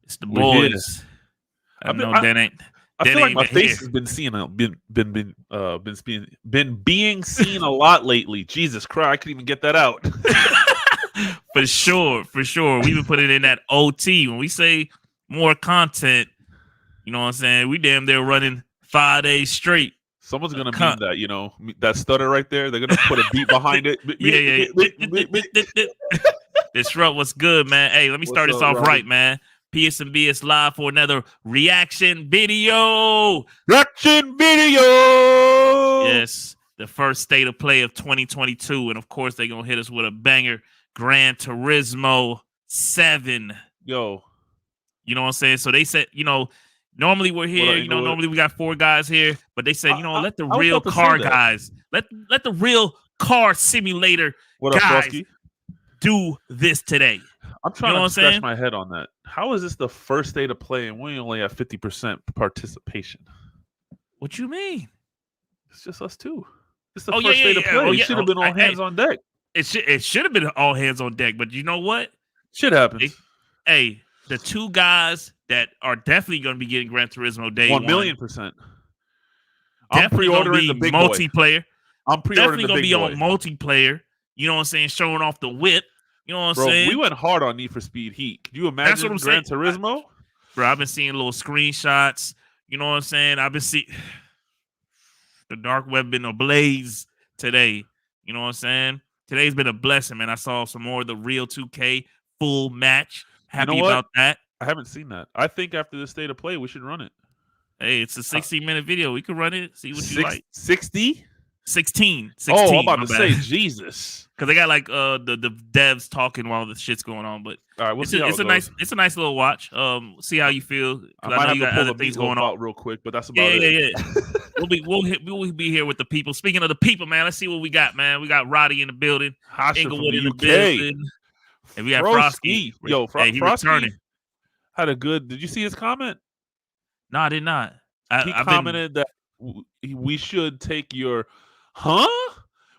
It's the boys. I know that ain't. I feel like my face has been being seen a lot lately. Jesus Christ, I couldn't even get that out. For sure. We've been putting in that OT. When we say more content, you know what I'm saying? We damn near running 5 days straight. Someone's gonna meme that, that stutter right there. They're gonna put a beat behind it. Yeah. Disrupt, what's good, man? Hey, let me start this off right, man. PSNB live for another reaction video. Yes, the first state of play of 2022, and of course they're gonna hit us with a banger. Gran Turismo 7. Yo, you know what I'm saying? So they said, normally we're here. Normally we got 4 guys here, but they said, let the real car guys, let the real car simulator guys do this today. I'm trying to scratch my head on that. How is this the first day to play and we only have 50% participation? What you mean? It's just us two. It's the first day to play. It should have been all hands on deck. It should have been all hands on deck, but you know what? Shit happens. The 2 guys that are definitely going to be getting Gran Turismo day 1,000,000%. I'm pre-ordering the big multiplayer. I'm pre-ordering the big boy. Definitely going to be on multiplayer. You know what I'm saying? Showing off the whip. You know what I'm saying? We went hard on Need for Speed Heat. Could you imagine Gran Turismo? Bro, I've been seeing little screenshots. You know what I'm saying? I've been seeing the dark web been ablaze today. You know what I'm saying? Today's been a blessing, man. I saw some more of the real 2K full match. Happy about that. I haven't seen that. I think after this state of play, we should run it. Hey, it's a 60-minute video. We could run it. See what you like. 60? 16. Oh, I'm about to say Jesus. Because they got like the devs talking while the shit's going on. But all right, we'll see how it goes. It's a nice little watch. See how you feel. I might have to pull other things going on real quick, but that's about it. We'll be here with the people. Speaking of the people, man, let's see what we got, man. We got Roddy in the building, Inglewood in the building, and we got Frosky. Yo, he returning. Had a good. Did you see his comment? No, I did not. He commented that we should take your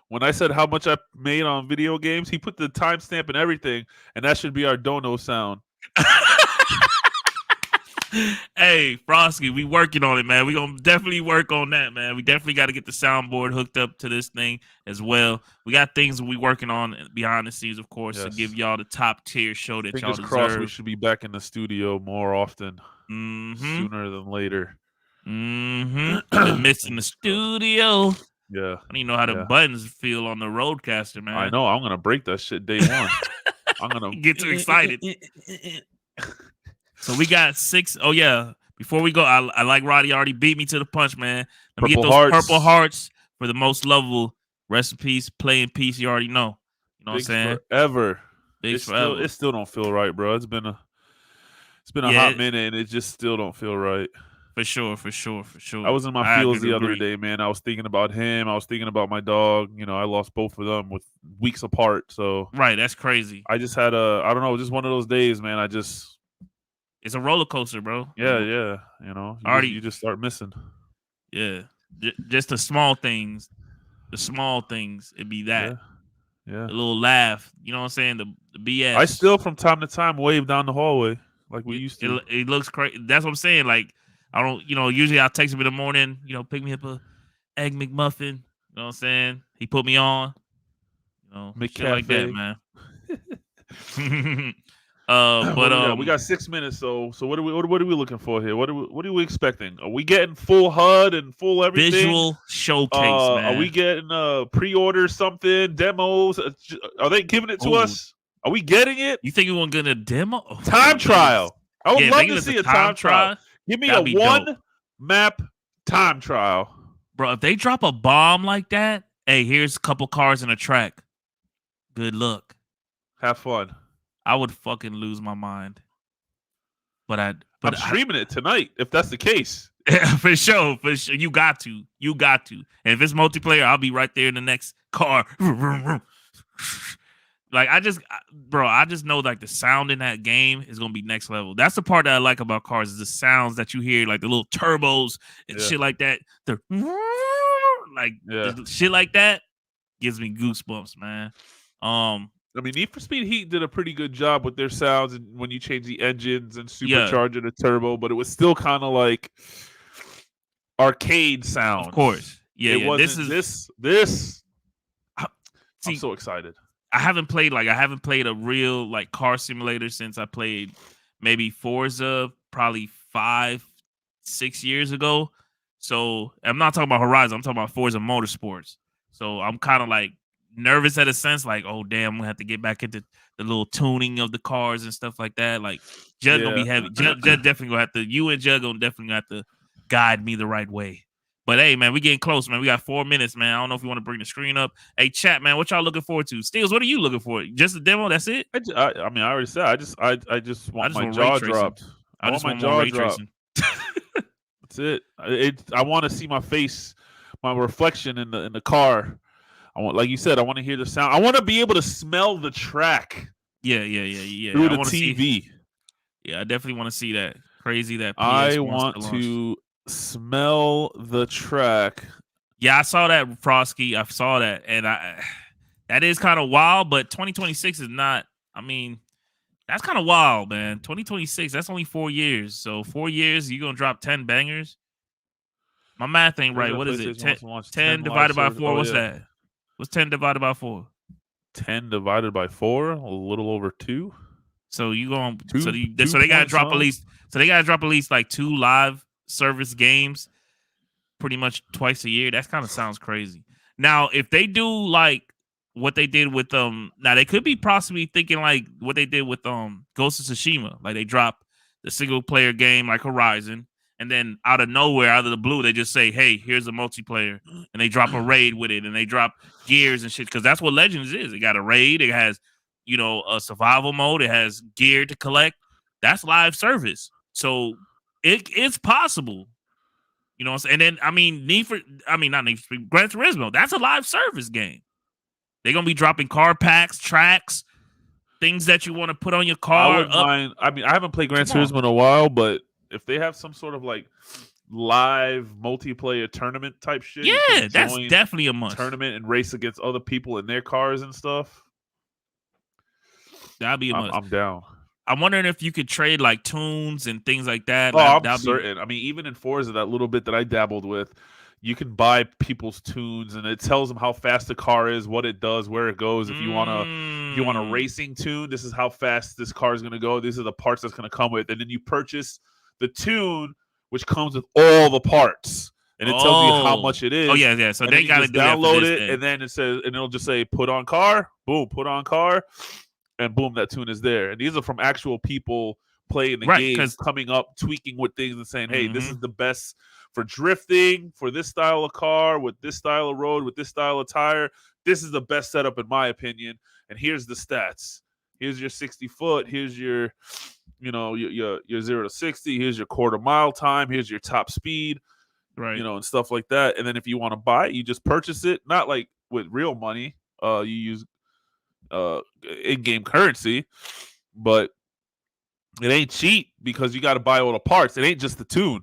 when I said how much I made on video games, he put the timestamp and everything, and that should be our dono sound. Hey, Frosky, we working on it, man. We gonna definitely work on that, man. We definitely got to get the soundboard hooked up to this thing as well. We got things that we working on behind the scenes, of course, to give y'all the top tier show that y'all deserve. Crossed, we should be back in the studio more often, sooner than later. Been missing the studio. Yeah, I don't even know how the buttons feel on the Roadcaster, man. I know. I'm gonna break that shit day one. I'm gonna get too excited. So we got 6. Oh yeah. Before we go, I like Roddy already beat me to the punch, man. Let me get those purple hearts for the most lovable. Rest in peace, play in peace. You already know. You know what I'm saying? Forever. Forever. It still don't feel right, bro. It's been a hot minute, and it just still don't feel right. For sure. I was in my feels the other day, man. I was thinking about him. I was thinking about my dog. I lost both of them with weeks apart. So right, that's crazy. I just had I don't know, just one of those days, man. It's a roller coaster, bro. Yeah. You just start missing. Yeah, just the small things. The small things. It'd be that. Yeah. A little laugh. You know what I'm saying? The BS. I still, from time to time, wave down the hallway like we used to. It looks crazy. That's what I'm saying. Like, I don't, usually I'll text him in the morning, pick me up a Egg McMuffin. You know what I'm saying? He put me on. Shit like that, man. But we got 6 minutes. So what are we looking for here? What are we expecting? Are we getting full HUD and full everything? Visual showcase, man. Are we getting pre-order something, demos? Are they giving it to us? Are we getting it? You think we want to get a demo? Time trial. I would love to see a time trial. Give me a one map time trial. Bro, if they drop a bomb like that, hey, here's a couple cars in a track. Good luck. Have fun. I would fucking lose my mind. But I'm streaming it tonight if that's the case. For sure. You got to. And if it's multiplayer, I'll be right there in the next car. Like, I just know, like, the sound in that game is gonna be next level. That's the part that I like about cars, is the sounds that you hear, like the little turbos and shit like that. The shit like that gives me goosebumps, man. I mean, Need for Speed Heat did a pretty good job with their sounds and when you change the engines and Yeah, supercharger to turbo, but it was still kind of like arcade of sounds. course. Yeah, It yeah. This wasn't is this. I- I'm see. so excited. I haven't played a real like car simulator since I played maybe Forza probably 5-6 years ago. So I'm not talking about Horizon. I'm talking about Forza Motorsports. So I'm kind of like nervous at a sense, like, oh damn, I'm gonna have to get back into the little tuning of the cars and stuff like that. Like, Judd gonna Yeah. be heavy. Judd definitely gonna have to. You and Judd gonna definitely have to guide me the right way. But hey, man, we getting close, man. We got 4 minutes, man. I don't know if you want to bring the screen up. Hey, chat, man, what y'all looking forward to? Steels, what are you looking for? Just a demo? That's it? I mean, I already said. I just want my want jaw ray tracing. dropped. I just want my want more jaw ray dropped. tracing. That's it. I want to see my face, my reflection in the car. I want, like you said, I want to hear the sound. I want to be able to smell the track. Yeah. Through I the wanna TV. I definitely want to see that. Crazy that PS I wants want to to smell the track. Yeah, I saw that, Frosky. I saw that, and that is kind of wild. But 2026 is not. I mean, that's kind of wild, man. 2026. That's only 4 years. So 4 years, you gonna drop 10 bangers? My math ain't right. What is it? 10 divided by 4. What's that? What's 10 divided by 4? 10 divided by 4, a little over 2. So you going Two- so two they gotta point drop some. at least like 2 live service games pretty much twice a year. That kind of sounds crazy. Now, if they do like what they did with now they could be possibly thinking like what they did with Ghost of Tsushima. Like they drop the single player game like Horizon, and then out of nowhere, out of the blue, they just say, hey, here's a multiplayer, and they drop a raid with it, and they drop gears and shit, because that's what Legends is. It got a raid, it has, a survival mode, it has gear to collect. That's live service. So it's possible. You know what I'm saying? And then, not Need for Speed, Gran Turismo, that's a live service game. They're going to be dropping car packs, tracks, things that you want to put on your car. I wouldn't mind. I mean, I haven't played Gran Turismo in a while, but if they have some sort of like live multiplayer tournament type shit, yeah, that's definitely a must. Tournament and race against other people in their cars and stuff. That'd be a must. I'm down. I'm wondering if you could trade like tunes and things like that. Oh, I'm certain. I mean, even in Forza, that little bit that I dabbled with, you can buy people's tunes, and it tells them how fast the car is, what it does, where it goes. If you want a racing tune, this is how fast this car is going to go. These are the parts that's going to come with, and then you purchase the tune, which comes with all the parts, and it tells you how much it is. Oh yeah. So they got to download it, and then it says, and it'll just say, "Put on car." Boom, put on car. And boom, that tune is there. And these are from actual people playing the game, coming up, tweaking with things and saying, hey, this is the best for drifting, for this style of car, with this style of road, with this style of tire. This is the best setup in my opinion. And here's the stats. Here's your 60 foot. Here's your, your 0 to 60. Here's your quarter mile time. Here's your top speed, right? And stuff like that. And then if you want to buy it, you just purchase it, not like with real money. You use in-game currency, but it ain't cheap because you got to buy all the parts. It ain't just the tune.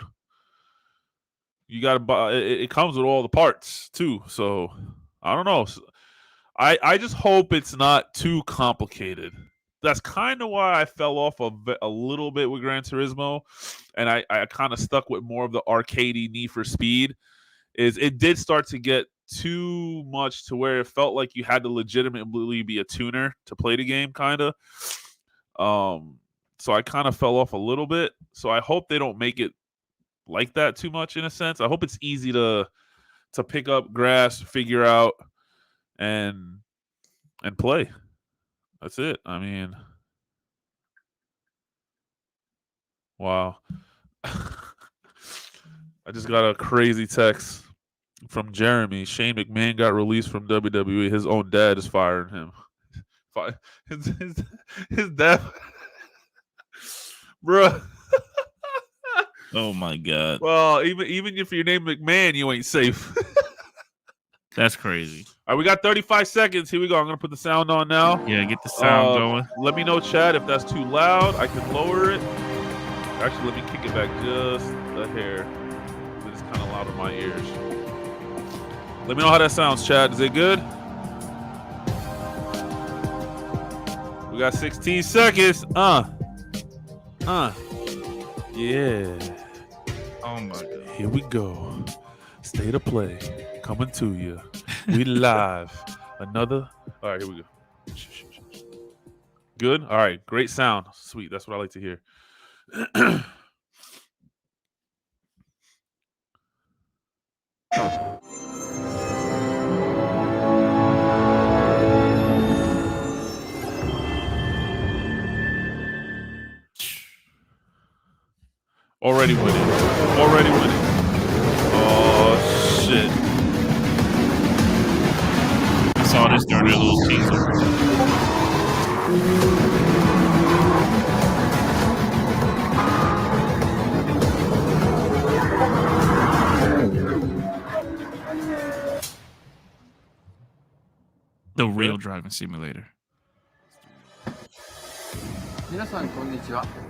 You got to buy it comes with all the parts too. So I don't know. I just hope it's not too complicated. That's kind of why I fell off a little bit with Gran Turismo, and I kind of stuck with more of the arcadey Need for Speed. Is it did start to get too much to where it felt like you had to legitimately be a tuner to play the game, kind of. So I kind of fell off a little bit. So I hope they don't make it like that too much in a sense. I hope it's easy to pick up, grasp, figure out, and play. That's it. I mean, wow. I just got a crazy text from Jeremy. Shane McMahon got released from WWE. His own dad is firing him. His dad, bro. Oh my god. Well, even if your name McMahon, you ain't safe. That's crazy. All right, we got 35 seconds. Here we go. I'm gonna put the sound on now. Yeah, get the sound going. Let me know, chat, if that's too loud. I can lower it. Actually, let me kick it back just a hair. It's kind of loud in my ears. Let me know how that sounds, Chad. Is it good? got 16 seconds. Yeah. Oh my god. Here we go. State of play coming to you. We live. Another. All right, here we go. Good. All right. Great sound. Sweet. That's what I like to hear. Already winning. Already winning. Oh, shit. I saw this during their little teaser. The real driving simulator.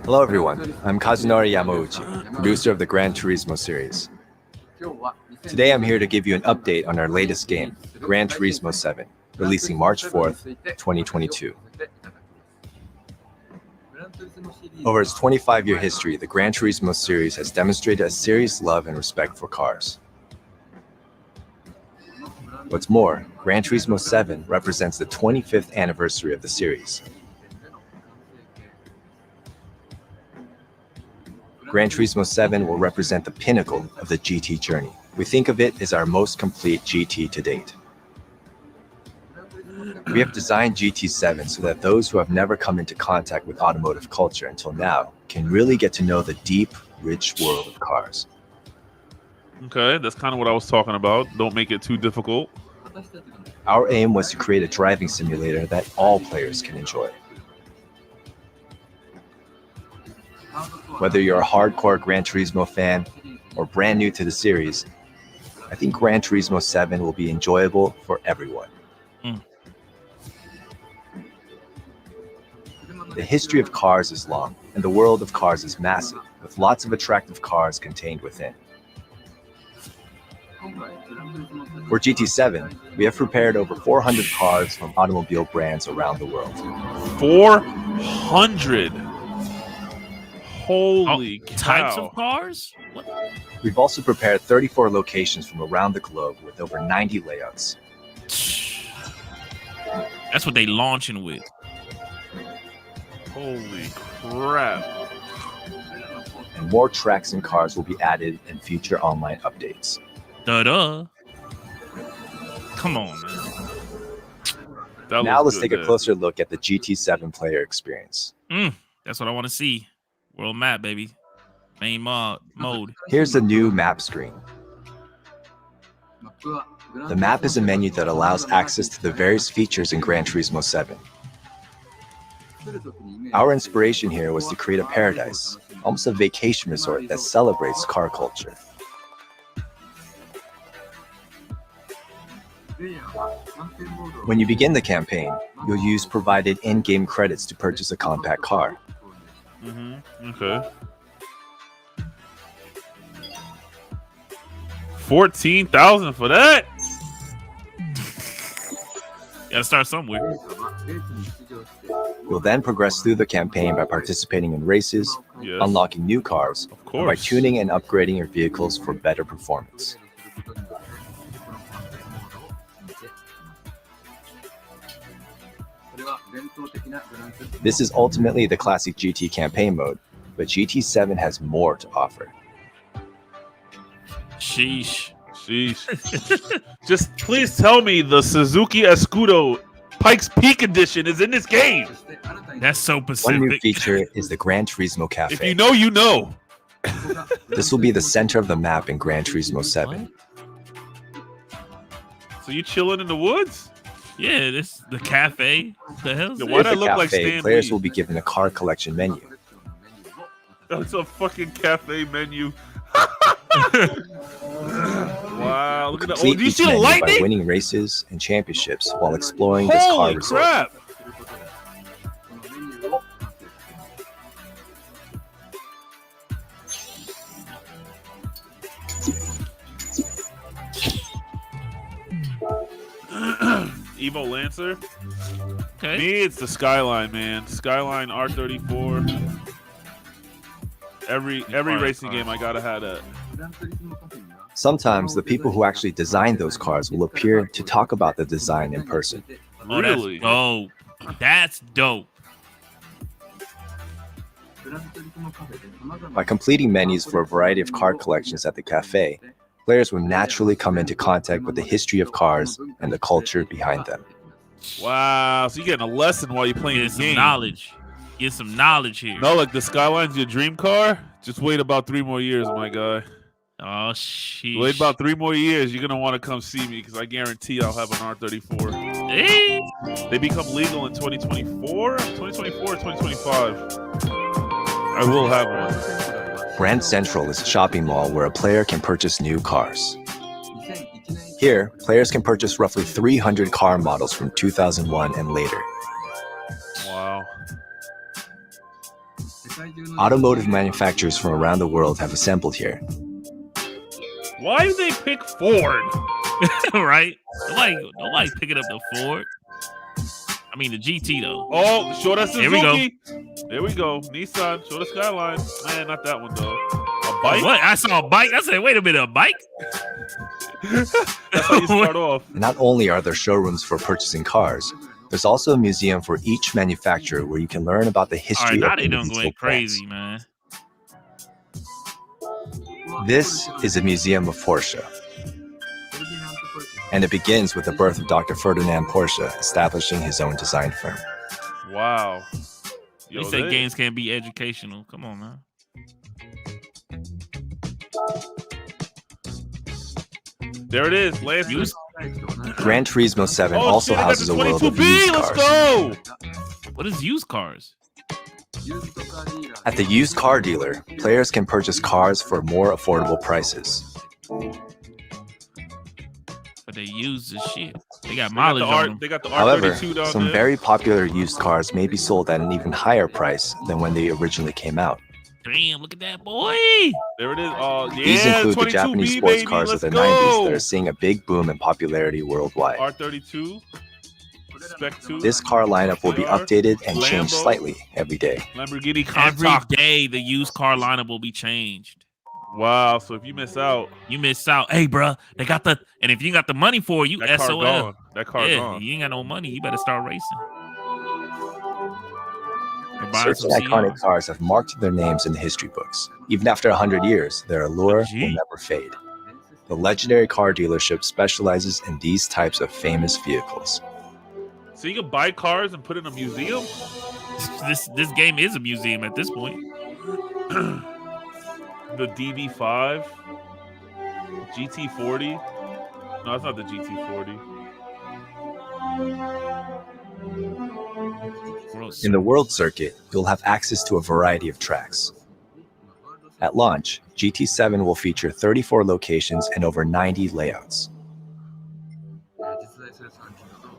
Hello everyone, I'm Kazunori Yamauchi, producer of the Gran Turismo series. Today I'm here to give you an update on our latest game, Gran Turismo 7, releasing March 4th, 2022. Over its 25-year history, the Gran Turismo series has demonstrated a serious love and respect for cars. What's more, Gran Turismo 7 represents the 25th anniversary of the series. Gran Turismo 7 will represent the pinnacle of the GT journey. We think of it as our most complete GT to date. We have designed GT7 so that those who have never come into contact with automotive culture until now can really get to know the deep, rich world of cars. Okay, that's kind of what I was talking about. Don't make it too difficult. Our aim was to create a driving simulator that all players can enjoy. Whether you're a hardcore Gran Turismo fan or brand new to the series, I think Gran Turismo 7 will be enjoyable for everyone. The history of cars is long, and the world of cars is massive, with lots of attractive cars contained within. For GT7, we have prepared over 400 cars from automobile brands around the world. 400! Holy cow. Types of cars? What? We've also prepared 34 locations from around the globe with over 90 layouts. That's what they launching with. Holy crap. And more tracks and cars will be added in future online updates. Duh. Come on, man. Now let's take a closer look at the GT7 player experience. That's what I want to see. World map, baby. Main mode. Here's the new map screen. The map is a menu that allows access to the various features in Gran Turismo 7. Our inspiration here was to create a paradise, almost a vacation resort that celebrates car culture. When you begin the campaign, you'll use provided in-game credits to purchase a compact car. Okay. 14,000 for that? Gotta start somewhere. You'll then progress through the campaign by participating in races, unlocking new cars, and by tuning and upgrading your vehicles for better performance. This is ultimately the classic GT campaign mode, but GT7 has more to offer. Sheesh. Just please tell me the Suzuki Escudo Pikes Peak Edition is in this game. That's so Pacific. One new feature is the Gran Turismo Cafe. If you know, you know. This will be the center of the map in Gran Turismo 7. So you chilling in the woods? Yeah, this the cafe. The hell? Yeah, why that look like Stan players Lee? will be given a car collection menu. That's a fucking cafe menu. Wow, look at that. Oh, do you see the lightning? By winning races and championships while exploring this car resort. Crap. Evo Lancer. Okay. Me, it's the Skyline, man. Skyline R34. Every racing game, I gotta have that. Sometimes the people who actually designed those cars will appear to talk about the design in person. Oh, Really? that's dope. That's dope. By completing menus for a variety of car collections at the cafe, players will naturally come into contact with the history of cars and the culture behind them. Wow, so you're getting a lesson while you're playing Get the some game. knowledge. Get some knowledge here. No, like the Skyline's your dream car? Just wait about 3 more years, my guy. Oh shit. Wait about 3 more years. You're gonna want to come see me because I guarantee I'll have an R34. Hey. They become legal in 2024, 2025. I will have one. Grand Central is a shopping mall where a player can purchase new cars. Here, players can purchase roughly 300 car models from 2001 and later. Wow. Automotive manufacturers from around the world have assembled here. Why do they pick Ford? Right? Nobody picking up the Ford. I mean the GT though. Oh, show that Suzuki. Here we go. There we go. Nissan, show the Skyline. Man, not that one though. A bike? What? I saw a bike. I said, wait a minute, a bike? That's how you start off. Not only are there showrooms for purchasing cars, there's also a museum for each manufacturer where you can learn about the All right, history now of they done individual going brands. crazy, man. This is a museum of Porsche. And it begins with the birth of Dr. Ferdinand Porsche establishing his own design firm. Wow. Yo, They say games can't be educational. Come on, man. There it is. Lance. Gran Turismo 7 Oh, also shit, I got houses the a world of 22B. used Let's cars. go. What is used cars? At the used car dealer, players can purchase cars for more affordable prices. But they use the shit. They got They got mileage the on R- them. They got the However, R32 down some there. very popular used cars may be sold at an even higher price than when they originally came out. Damn, look at that boy. There it is. Oh, yeah. These include the 22B, Japanese sports baby. cars of Let's the 90s go. that are seeing a big boom in popularity worldwide. R32. Spec 2. This car lineup will be GR, updated and changed Lambo. slightly every day. Lamborghini Every Countach. day the used car lineup will be changed. Wow. So if you miss out, You miss out. Hey, bruh, they got the, and if you ain't got the money for it, you that car SOL. gone. That car Yeah, gone. you ain't got no money. You better start racing. Or buy Certain some iconic CRs. cars have marked their names in the history books. Even after 100 years, their allure will Gee. never fade. The legendary car dealership specializes in these types of famous vehicles. So you can buy cars and put in a museum? This game is a museum at this point. The DB5, GT40. No, it's not the GT40. In the World Circuit, you'll have access to a variety of tracks. At launch, GT7 will feature 34 locations and over 90 layouts.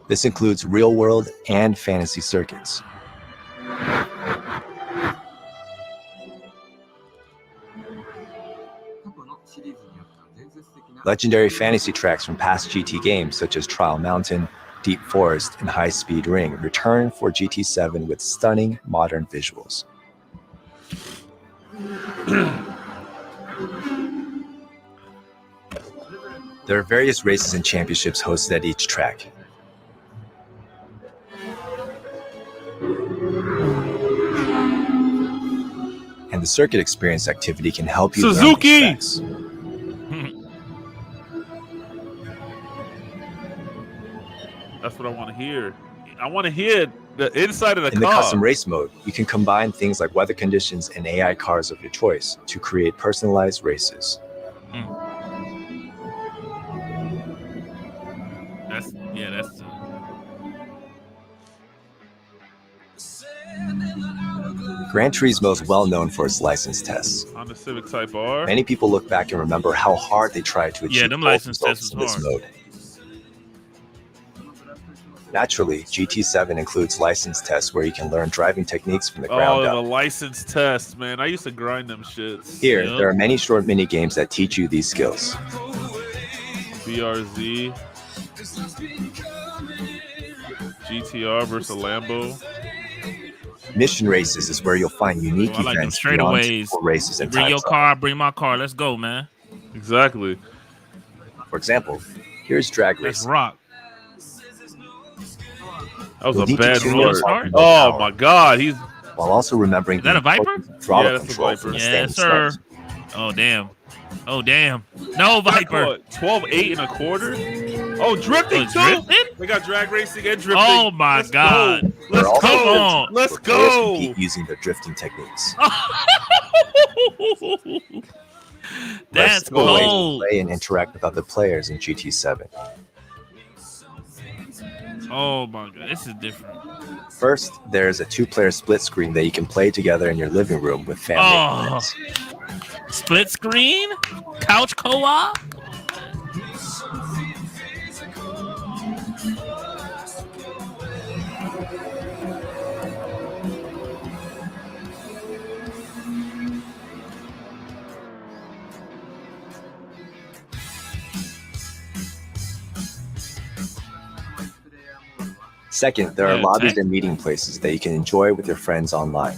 This includes real-world and fantasy circuits. Legendary fantasy tracks from past GT games such as Trial Mountain, Deep Forest, and High Speed Ring return for GT7 with stunning modern visuals. There are various races and championships hosted at each track. And the circuit experience activity can help you Suzuki! learn these tracks. That's what I want to hear. I want to hear the inside of the In the car. custom race mode, you can combine things like weather conditions and AI cars of your choice to create personalized races. That's Gran Turismo is well known for its license tests. On the Civic Type R. Many people look back and remember how hard they tried to achieve Yeah, them both license results tests in was this hard. mode. Naturally, GT7 includes license tests where you can learn driving techniques from the Oh, ground the up. license test, man. I used to grind them shits. Here, Yep. there are many short mini games that teach you these skills. BRZ. GTR versus Lambo. Mission races is where you'll find unique I like them events beyond straightaways. typical races and Bring time your trials. car, bring my car. Let's go, man. Exactly. For example, here's drag Let's racing. rock. That was You'll a need to bad tune your start. car Oh power my God, he's while also remembering Is that the a Viper? importance of throttle Yeah, that's a control Viper. from a Yes, standing sir. start. Oh damn. Oh damn. No Viper. 12.8 and a quarter. Oh, drifting Oh, too. drifting? They got drag racing and drifting. Oh my Let's God. Go. There Let's are also Come go. on. Let's where players go. compete using their drifting techniques. That's Multiple ways to cold. play and interact with other players in GT7. Oh my God. This is different. First, there is a 2-player split screen that you can play together in your living room with family and Oh. friends. Split screen? Couch co-op? Second, there are Yeah, lobbies tech. and meeting places that you can enjoy with your friends online.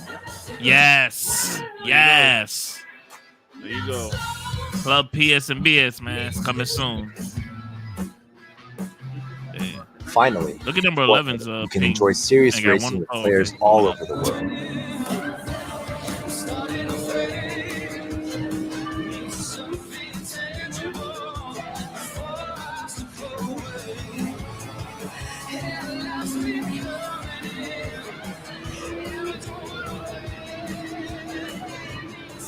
Yes. Yes. There you go. Club PS and BS, man. It's coming soon. Damn. Finally, Look at number 11's you can ping. enjoy serious I got racing one- with oh, players okay. all over the world.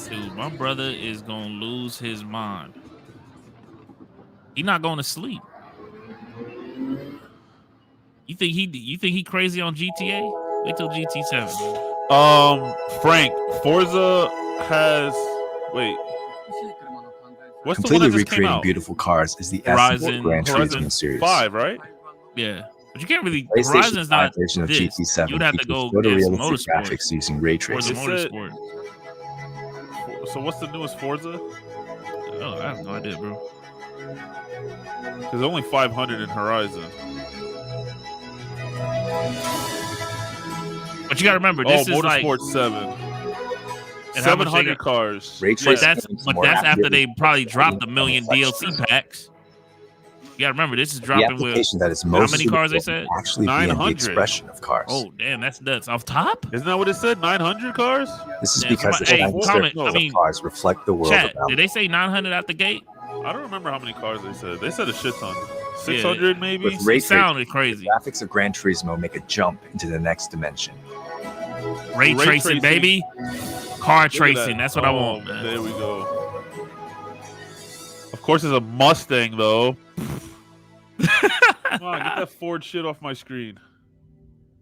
Dude, my brother is gonna lose his mind. He not going to sleep. You think he crazy on GTA? Wait till GT7. Frank, Forza has what's the one Completely that just came recreating out? beautiful cars is the essence of Horizon- Gran Horizon Turismo series. 5, right? Yeah, but you can't really. PlayStation Horizon's 5 not version of this. GT7 You'd have to features go get photorealistic Motorsport graphics using ray or the tracing. Is it- Motorsport. So what's the newest Forza? Oh, I have no idea, bro. There's only 500 in Horizon. But you gotta remember, this is like, Motorsport 7. and how much they 700 got- cars. Ray but tracing that's is but more that's after accurately they probably dropped a reflecting million reflections. DLC packs. You gotta remember, this is The dropping with. application that is how most many cars they suitable said? will actually be in the 900. expression of cars. Oh damn, that's nuts. Off top? Isn't that what it said? 900 cars? This is Yeah, because the somebody- shiny comment, surface I mean, of cars reflect the world Chat, around did them. they say 900 out the gate? I don't remember how many cars they said. They said a shit ton. 600 maybe? With ray It sounded tracing, crazy. the graphics of Gran Turismo make a jump into the next dimension. Ray Ray tracing, tracing. baby. Car Look at tracing. that. That's what I Oh, want, man. There we go. Of course, it's a Mustang, though. Come on, get that Ford shit off my screen.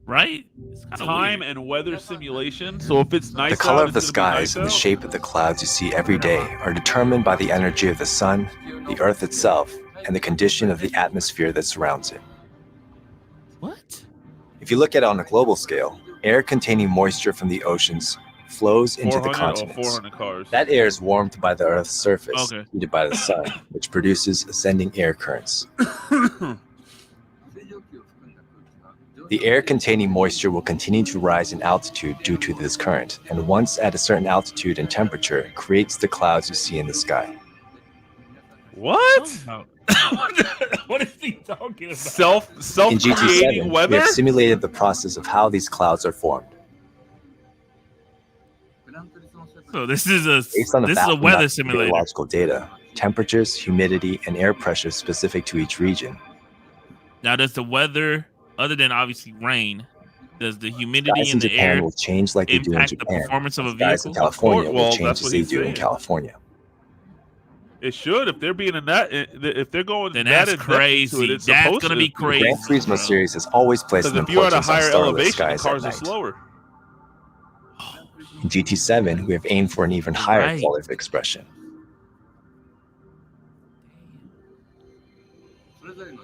Right? It's kinda Time weird. and weather simulation. So if it's nice The color out, of the it's gonna be nice skies and the out? shape of the clouds you see every day are determined by the energy of the sun, the earth itself, and the condition of the atmosphere that surrounds it. What? If you look at it on a global scale, air containing moisture from the oceans flows into the 400 or continents. 400 cars. That air is warmed by the Earth's surface, Okay. heated by the sun, which produces ascending air currents. The air containing moisture will continue to rise in altitude due to this current, and once at a certain altitude and temperature, creates the clouds you see in the sky. What? What is he talking about? In Self-creating GT7, we weather? have simulated the process of how these clouds are formed. So this is a Based on weather of simulator. meteorological data, temperatures, humidity, and air pressure specific to each region. Now, does the weather, other than obviously rain, does the humidity Skies in in the Japan air will change like they do in impact the Japan. performance of a Skies in vehicle? California Well, will change that's as what they he's do in saying. California. It should. If they're being in that, if they're going Then that that's in depth into crazy. it, it's That's supposed gonna to. be The crazy. Gran Turismo bro. series has always placed Because an if you're at a importance on higher starless elevation, the skies at cars are night. slower. In GT7, we have aimed for an even higher Right. quality of expression.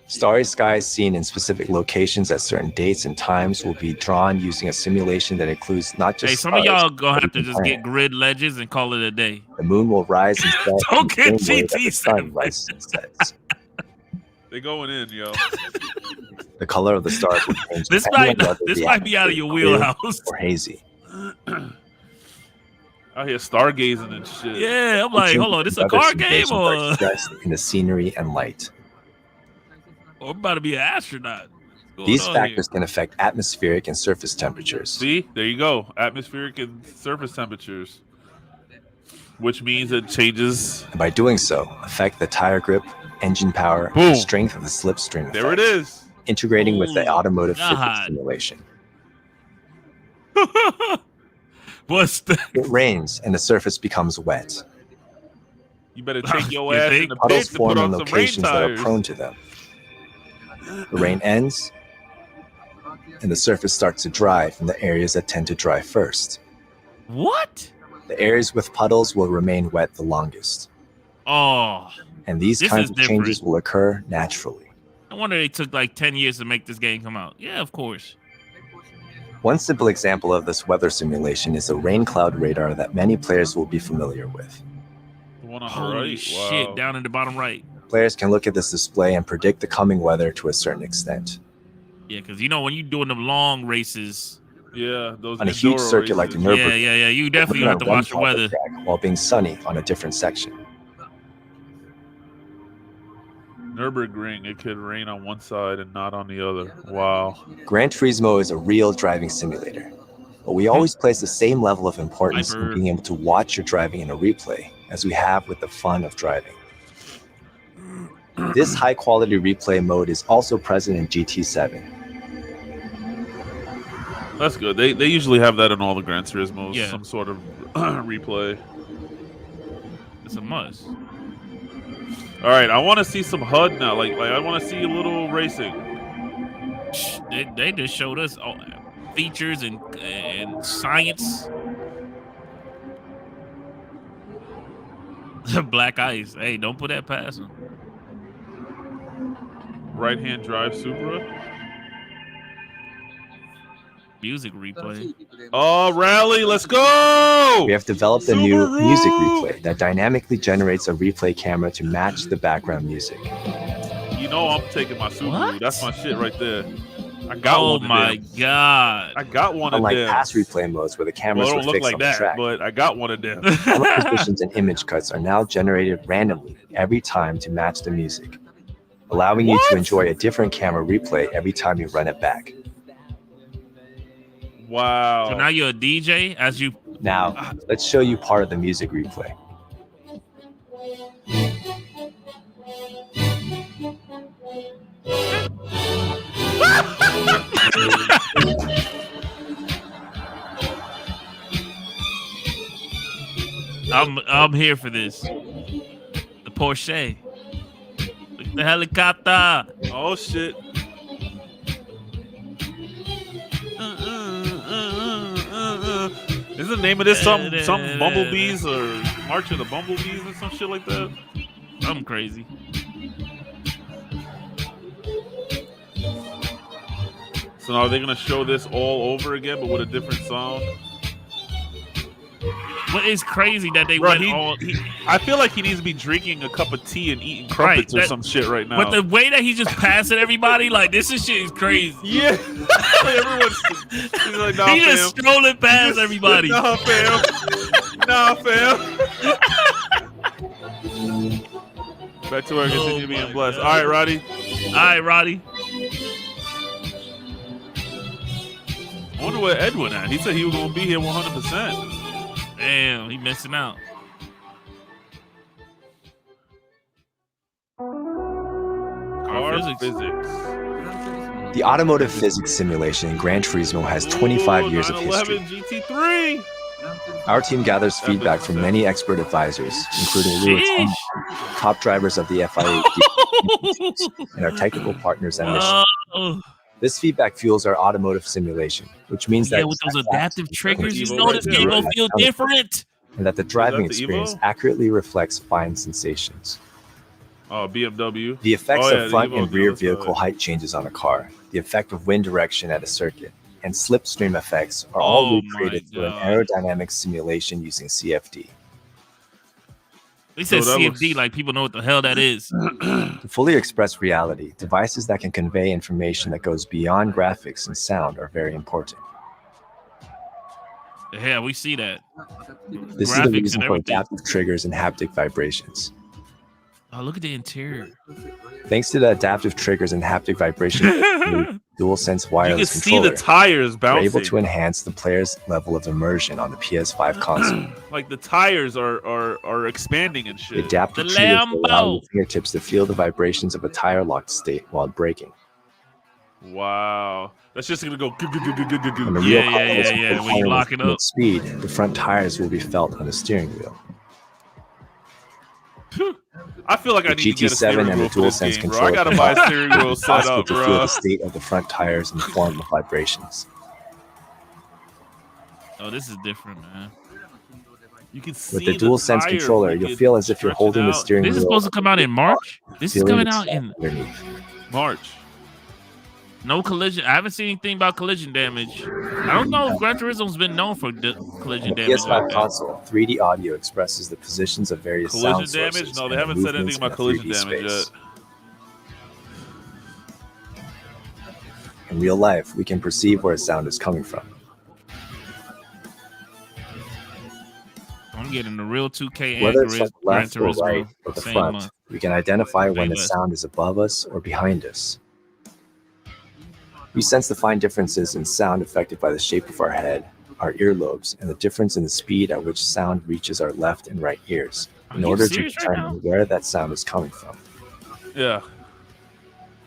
Starry skies seen in specific locations at certain dates and times will be drawn using a simulation that includes not just Hey, some of stars, y'all gonna but have to even just get planets. grid ledges and call it a day. The moon will rise and set in Don't the get same way that the GT7. sun rises and sets. They going in, yo. The color of the stars will change This depending might on whether this the might be out of atmosphere your is clear wheelhouse. or hazy. Out here stargazing and shit. Yeah, I'm like, hold on, this a Weather card game simulations are or expressed in the scenery and light. I'm about to be an astronaut? What's going These on factors can affect atmospheric and surface temperatures. See, there you go. Atmospheric and surface temperatures, which means it changes. And by doing so, affect the tire grip, engine power, Boom. and strength of the slipstream effect. There it is. Integrating with the Oh, automotive God. physics simulation. here? What's the It rains and the surface becomes wet. You better take your You ass think? in the Puddles pit to form put in on some rain locations that are tires. prone to them. The rain ends, and the surface starts to dry from the areas that tend to dry first. what? The areas with puddles will remain wet the longest, Oh, and these This kinds is of changes different. will occur naturally. I wonder they took like 10 years to make this game come out. Yeah, of course. One simple example of this weather simulation is a rain cloud radar that many players will be familiar with. The one on the Holy right. shit, Wow. down in the bottom right. Players can look at this display and predict the coming weather to a certain extent. Yeah, because you know when you're doing them long races, Yeah, those On a huge enduro circuit like the races. Nürburgring, yeah, you definitely Put it have to on one watch the part of weather. track while being sunny on a different section. Nürburgring, it could rain on one side and not on the other. Wow. Gran Turismo is a real driving simulator, but we always place the same level of importance in Hyper. being able to watch your driving in a replay as we have with the fun of driving. This high-quality replay mode is also present in GT7. That's good. They usually have that in all the Gran Turismos. Yeah. Some sort of replay. It's a must. All right, I want to see some HUD now. Like I want to see a little racing. They just showed us all features and science. Black ice. Hey, don't put that past them. Right-hand drive Supra. Music replay. Oh, rally, let's go! We have developed a new Subaru! music replay that dynamically generates a replay camera to match the background music. You know I'm taking my Subaru. What? That's my shit right there. I got Oh one of my them. god. I got one Unlike of them. past replay modes where the Well, cameras it were don't look fixed like on the that, track, but I got one of them. camera positions and image cuts are now generated randomly every time to match the music, allowing you to What? enjoy a different camera replay every time you run it back. Wow. So now you're a DJ as you Now, let's show you part of the music replay. I'm here for this. The Porsche. Look at the helicopter. Oh shit. Is the name of this some Bumblebees or March of the Bumblebees or some shit like that? I'm crazy. So now are they gonna show this all over again, but with a different sound? What is crazy that they Bro, went all. I feel like he needs to be drinking a cup of tea and eating crumpets or that- some shit right now. But the way that he's just passing everybody, like this is shit is crazy. yeah, everyone's he's like, nah, He fam. just strolling past everybody. Nah, fam. Nah, fam. Back to work. Continue being my blessed. God. All right, Roddy. All right, Roddy. I wonder where Edwin at. He said he was gonna be here 100%. Damn, he missing out. Car physics. physics. The automotive physics simulation in Gran Turismo has 25 years of 911 history. GT3. Our team gathers feedback from many expert advisors, including Lewis, Sheesh. top drivers of the FIA, and our technical partners at Mission. Oh, This feedback fuels our automotive simulation, which means yeah, that with those adaptive triggers, you Evo know right this there, game right? gonna feel different. and that the driving the experience Evo? accurately reflects fine sensations. Oh, BMW. The effects Oh, yeah, of the front Evo's and the rear other vehicle side. height changes on a car, the effect of wind direction at a circuit, and slipstream effects are all Oh my recreated through an God. aerodynamic simulation using CFD. They said So that CFD, looks- like people know what the hell that is. To fully express reality, devices that can convey information that goes beyond graphics and sound are very important. The hell, we see that. This is the Graphics reason and for everything. adaptive triggers and haptic vibrations. Oh, look at the interior. Thanks to the adaptive triggers and haptic vibration, You DualSense You can wireless see controller, the tires we're bouncing. able to enhance the player's level of immersion on the PS5 console. Like the tires are expanding and The shit. adaptive The triggers allow Lambo. your fingertips to feel the vibrations of a tire locked state while braking. Wow. That's just gonna go. When the Yeah, real car is yeah. When you firing lock with it up. speed, the front tires will be felt on the steering wheel. I feel like I The need to get a GT7 steering and the wheel for this DualSense game, bro. I controller gotta buy a steering wheel set possible up, to feel bro. the state of the front tires in the form of vibrations. Oh, this is different, man. You can see With the DualSense tire controller, you'll freaking feel as if you're stretching holding the out. steering This is wheel. supposed to come out in March. This is feeling coming the out sound in underneath. March. no collision. I haven't seen anything about collision damage. I don't know if Gran Turismo's been known for collision On the damage PS5 like that. console, 3D audio expresses the positions of various Collision sound damage? sources No, they and haven't said movements anything about in a collision 3D damage space. yet. In real life, we can perceive where sound is coming from. I'm getting the real 2K and Whether it's from the Gran left or right Turismo or the same front, month. we can identify when the less. sound is above us or behind us. We sense the fine differences in sound affected by the shape of our head, our earlobes, and the difference in the speed at which sound reaches our left and right ears Are in you order to serious right determine where that sound is coming from. Yeah.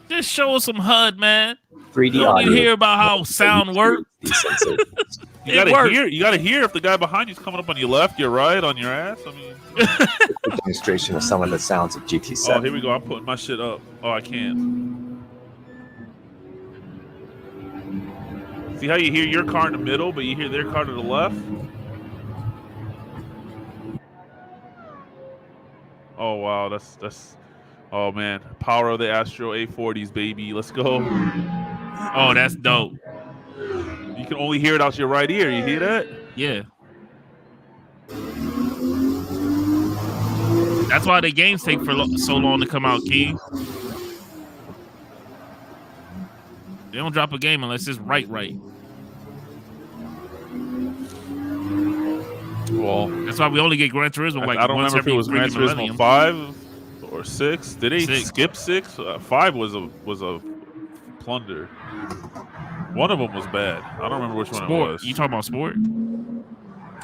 Just show us some HUD, man. 3D You don't audio need to hear about how sound works. these sensations. You It gotta works. hear. You gotta hear if the guy behind you's coming up on your left, your right, on your ass. I mean, A demonstration of some of the sounds of oh, GT7. here we go. I'm putting my shit up. Oh, I can't. See how you hear your car in the middle, but you hear their car to the left? Oh wow, that's. Oh man, power of the Astro A40s, baby. Let's go. Oh, that's dope. You can only hear it out your right ear. You hear that? Yeah. That's why the games take so long to come out, Key. They don't drop a game unless it's right. Well, That's why we only get Gran Turismo like I don't once remember if every it was Gran freaking Turismo millennium. 5 or 6. Did they 6. skip 6? 5 was a plunder. One of them was bad. I don't remember which one it Sport. was. You talking about Sport?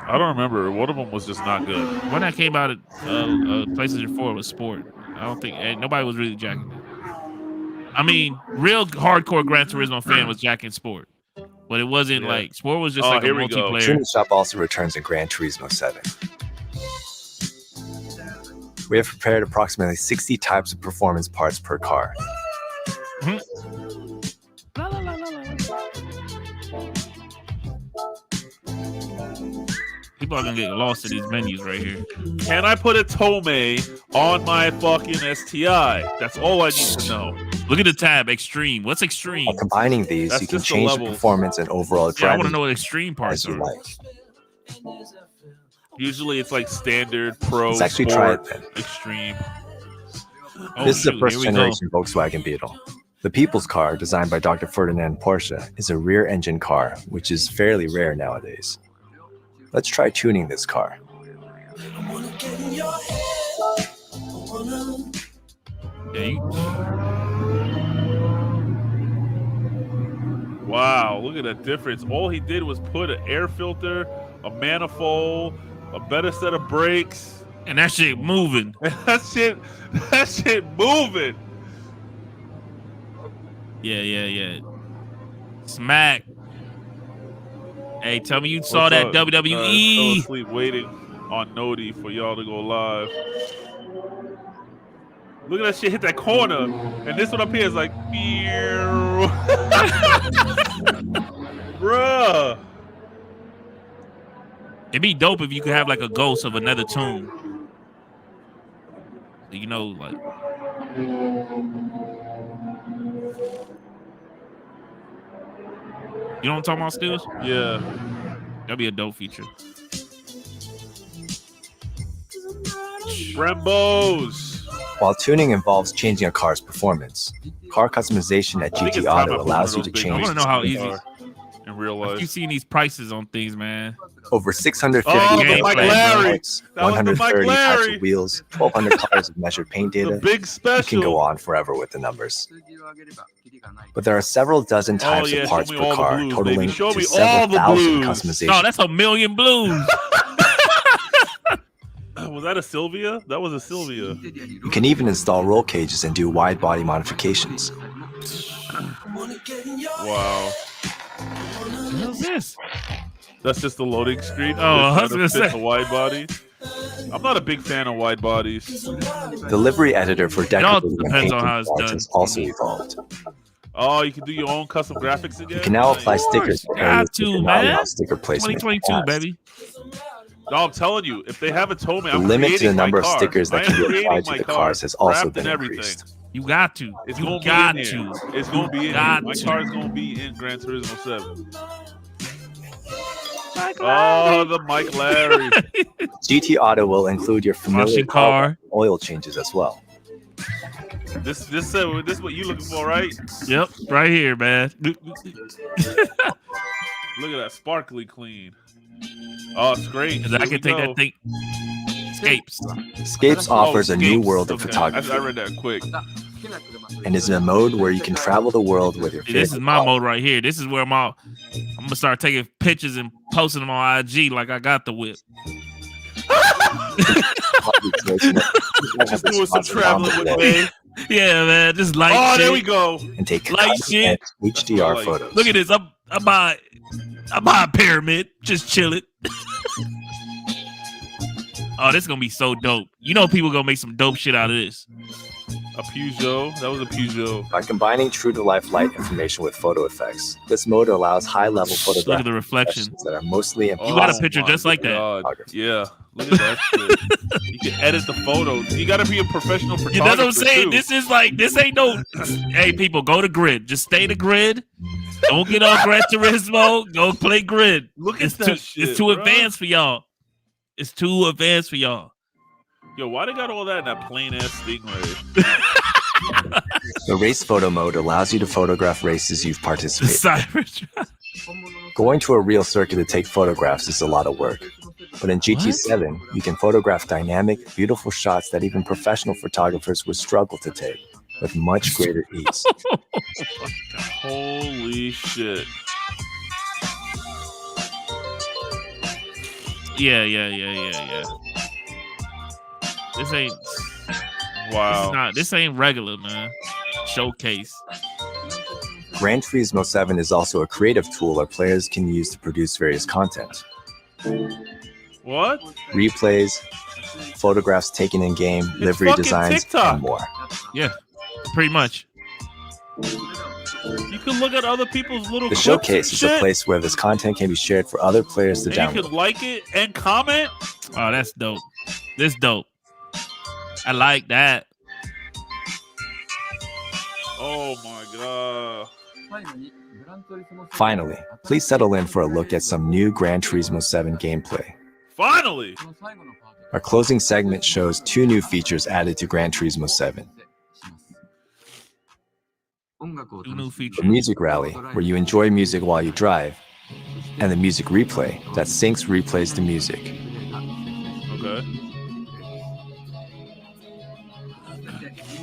I don't remember. One of them was just not good. When that came out at PlayStation 4 was Sport. I don't think nobody was really jacking it. I mean, real hardcore Gran Turismo fan was jacking Sport. But it wasn't like Sport was just like a here we go. multiplayer. Tuning Shop also returns in Gran Turismo 7. We have prepared approximately 60 types of performance parts per car. People are gonna get lost in these menus right here. Can I put a Tome on my fucking STI? That's all I need to know. Look at the tab, extreme. What's extreme? By combining these, That's you can just the change the levels. performance and overall Yeah, I want driving to know what extreme parts as you are. like. Usually it's like standard, pro, Let's actually try sport, it then. extreme. Oh, This is a shoot, first here we go. generation Volkswagen Beetle. The People's Car, designed by Dr. Ferdinand Porsche, is a rear engine car, which is fairly rare nowadays. Let's try tuning this car. Yeah, you- Wow, look at that difference. All he did was put an air filter, a manifold, a better set of brakes. and that shit moving. that shit moving. Yeah. Smack. Hey, tell me you saw What's that up? Fell WWE. asleep waiting on Noti for y'all to go live. Look at that shit hit that corner, and this one up here is like, meow. Bruh. It'd be dope if you could have like a ghost of another tune. You know, like. You know what I'm talking about, Stills? Yeah. That'd be a dope feature. Brembos. While tuning involves changing a car's performance, car customization at I think GT it's time Auto I put allows one you of to those big I change want to know how in easy. in real If life. you seen these prices on things, man. over 650 Oh, the detailed Mike brand Larry. parts, That was the Mike 130 types Larry. of wheels, 1,200 colors of measured paint The data. big You special. can go on forever with the numbers. But there are several dozen types yeah, of show parts me per all the car, blues, totaling baby. Show to me several all the thousand blues. customizations. No, that's a million blues. Was that a Sylvia? That was a Sylvia. You can even install roll cages and do wide body modifications. Wow. What's this? That's just the loading screen. Oh, I They're was trying gonna to fit say. the wide body. I'm not a big fan of wide bodies. The livery editor for all decorating and depends on painting how it's cars done. has also evolved. Oh, you can do your own custom graphics again? You can now apply Nice. stickers Got to areas to, that did not man. allow sticker placement. 2022, baby. No, I'm telling you, if they have a tow man, The I'm limit to the creating my number of car. stickers that I can am be creating applied to my the car, cars has also wrapped been and everything. increased. You got to. It's You gonna be got in to. here. It's gonna be in here. Got My to. car is gonna be in Gran Turismo 7. Mike Oh, Larry. the Mike Larry. GT Auto will include your familiar Washing car car. oil changes as well. this is what you looking for, right? Yep, right here, man. Look at that, sparkly clean. Oh, it's great. I can take that thing. Escapes. Scapes offers a new world of I photography read that quick. and is a mode where you can travel the world with your See, this is favorite my car. mode right here. This is where I'm gonna start taking pictures and posting them on IG like I got the whip. Just doing some traveling with me. Yeah, man. Just like Oh, shit. there we go. And take Light constant shit. HDR Light. photos. Look at this. I'm by a pyramid, just chilling. Oh, this is gonna be so dope. You know, people gonna make some dope shit out of this. A Peugeot. That was a Peugeot. By combining true-to-life light information with photo effects, this mode allows high-level Look at photographic the reflection. sessions that are mostly You got a picture my just like that. God. Yeah. Look at that shit. You can edit the photos. You got to be a professional photographer. Yeah, that's what I'm saying. Too. This is like, this ain't no. Hey, people, go to grid. Just stay to grid. Don't get on Gran Turismo. Go play grid. Look at It's that too, shit. it's too bro. advanced for y'all. It's too advanced for y'all. Yo, why they got all that in that plain ass Stingray? The race photo mode allows you to photograph races you've participated in. Cybertruck. Going to a real circuit to take photographs is a lot of work. But in GT7, you can photograph dynamic, beautiful shots that even professional photographers would struggle to take with much greater ease. Holy shit. Yeah. This ain't. Wow. This ain't regular, man. Showcase. Gran Turismo 7 is also a creative tool our players can use to produce various content. What? Replays, photographs taken in-game, livery fucking designs, TikTok. and more. Yeah, pretty much. You can look at other people's little The clips showcase and is shit, a place where this content can be shared for other players to and you download. can like it and comment. Oh, that's dope. This dope. I like that. Oh my god. Finally, please settle in for a look at some new Gran Turismo 7 gameplay. Finally. Our closing segment shows 2 new features added to Gran Turismo 7. Two new The features. Music Rally, where you enjoy music while you drive, and the Music Replay, that syncs replays to music. Okay.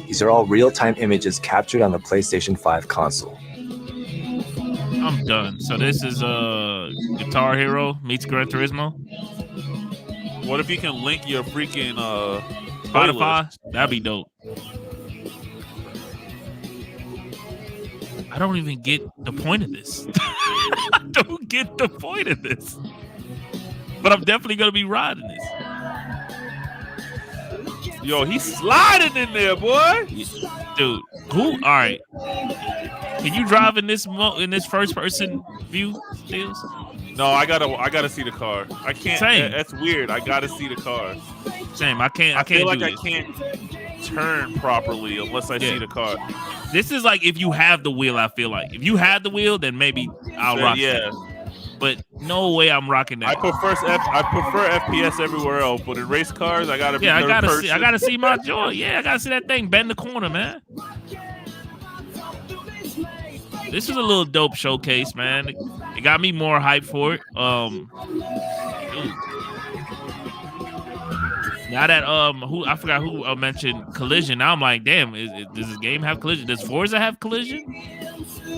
These are all real-time images captured on the PlayStation 5 console. I'm done. So this is Guitar Hero meets Gran Turismo. What if you can link your freaking Spotify? playlist? That'd be dope. I don't even get the point of this. I don't get the point of this. But I'm definitely gonna be riding this. Yo, he's sliding in there, boy. Dude, who? All right. Can you drive in this in this first person view, Steels? No, I gotta see the car. I can't. Same. That's weird. I gotta see the car. Same. I can't. I feel like do I this. can't turn properly unless I see the car. This is like if you have the wheel. I feel like if you have the wheel, then maybe I'll rock Yeah. that. but no way I'm rocking that. I prefer FPS everywhere else, but in race cars, I gotta be I third gotta person. see. I gotta see my joy. Yeah, I gotta see that thing bend the corner, man. This is a little dope showcase, man. It got me more hyped for it. Shoot. Now that I forgot who mentioned collision. Now I'm like, damn, does this game have collision? Does Forza have collision?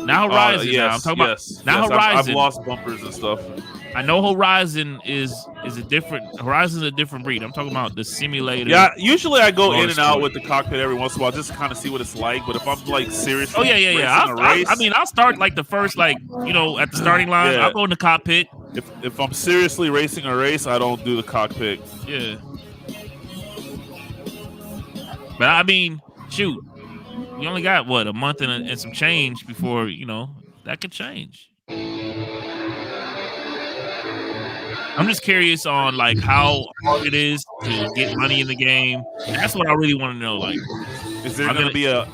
Now Horizon. Yes, now I'm talking about now yes. Horizon. I've lost bumpers and stuff. I know Horizon is a different Horizon's a different breed. I'm talking about the simulator. Yeah, usually I go in and out with the cockpit every once in a while just to kind of see what it's like. But if I'm like seriously, I'll start like the first at the starting line. Yeah. I'll go in the cockpit. If I'm seriously racing a race, I don't do the cockpit. Yeah. But I mean, shoot, we only got what a month and some change before that could change. I'm just curious on like how hard it is to get money in the game. That's what I really want to know. Like, is there going to be an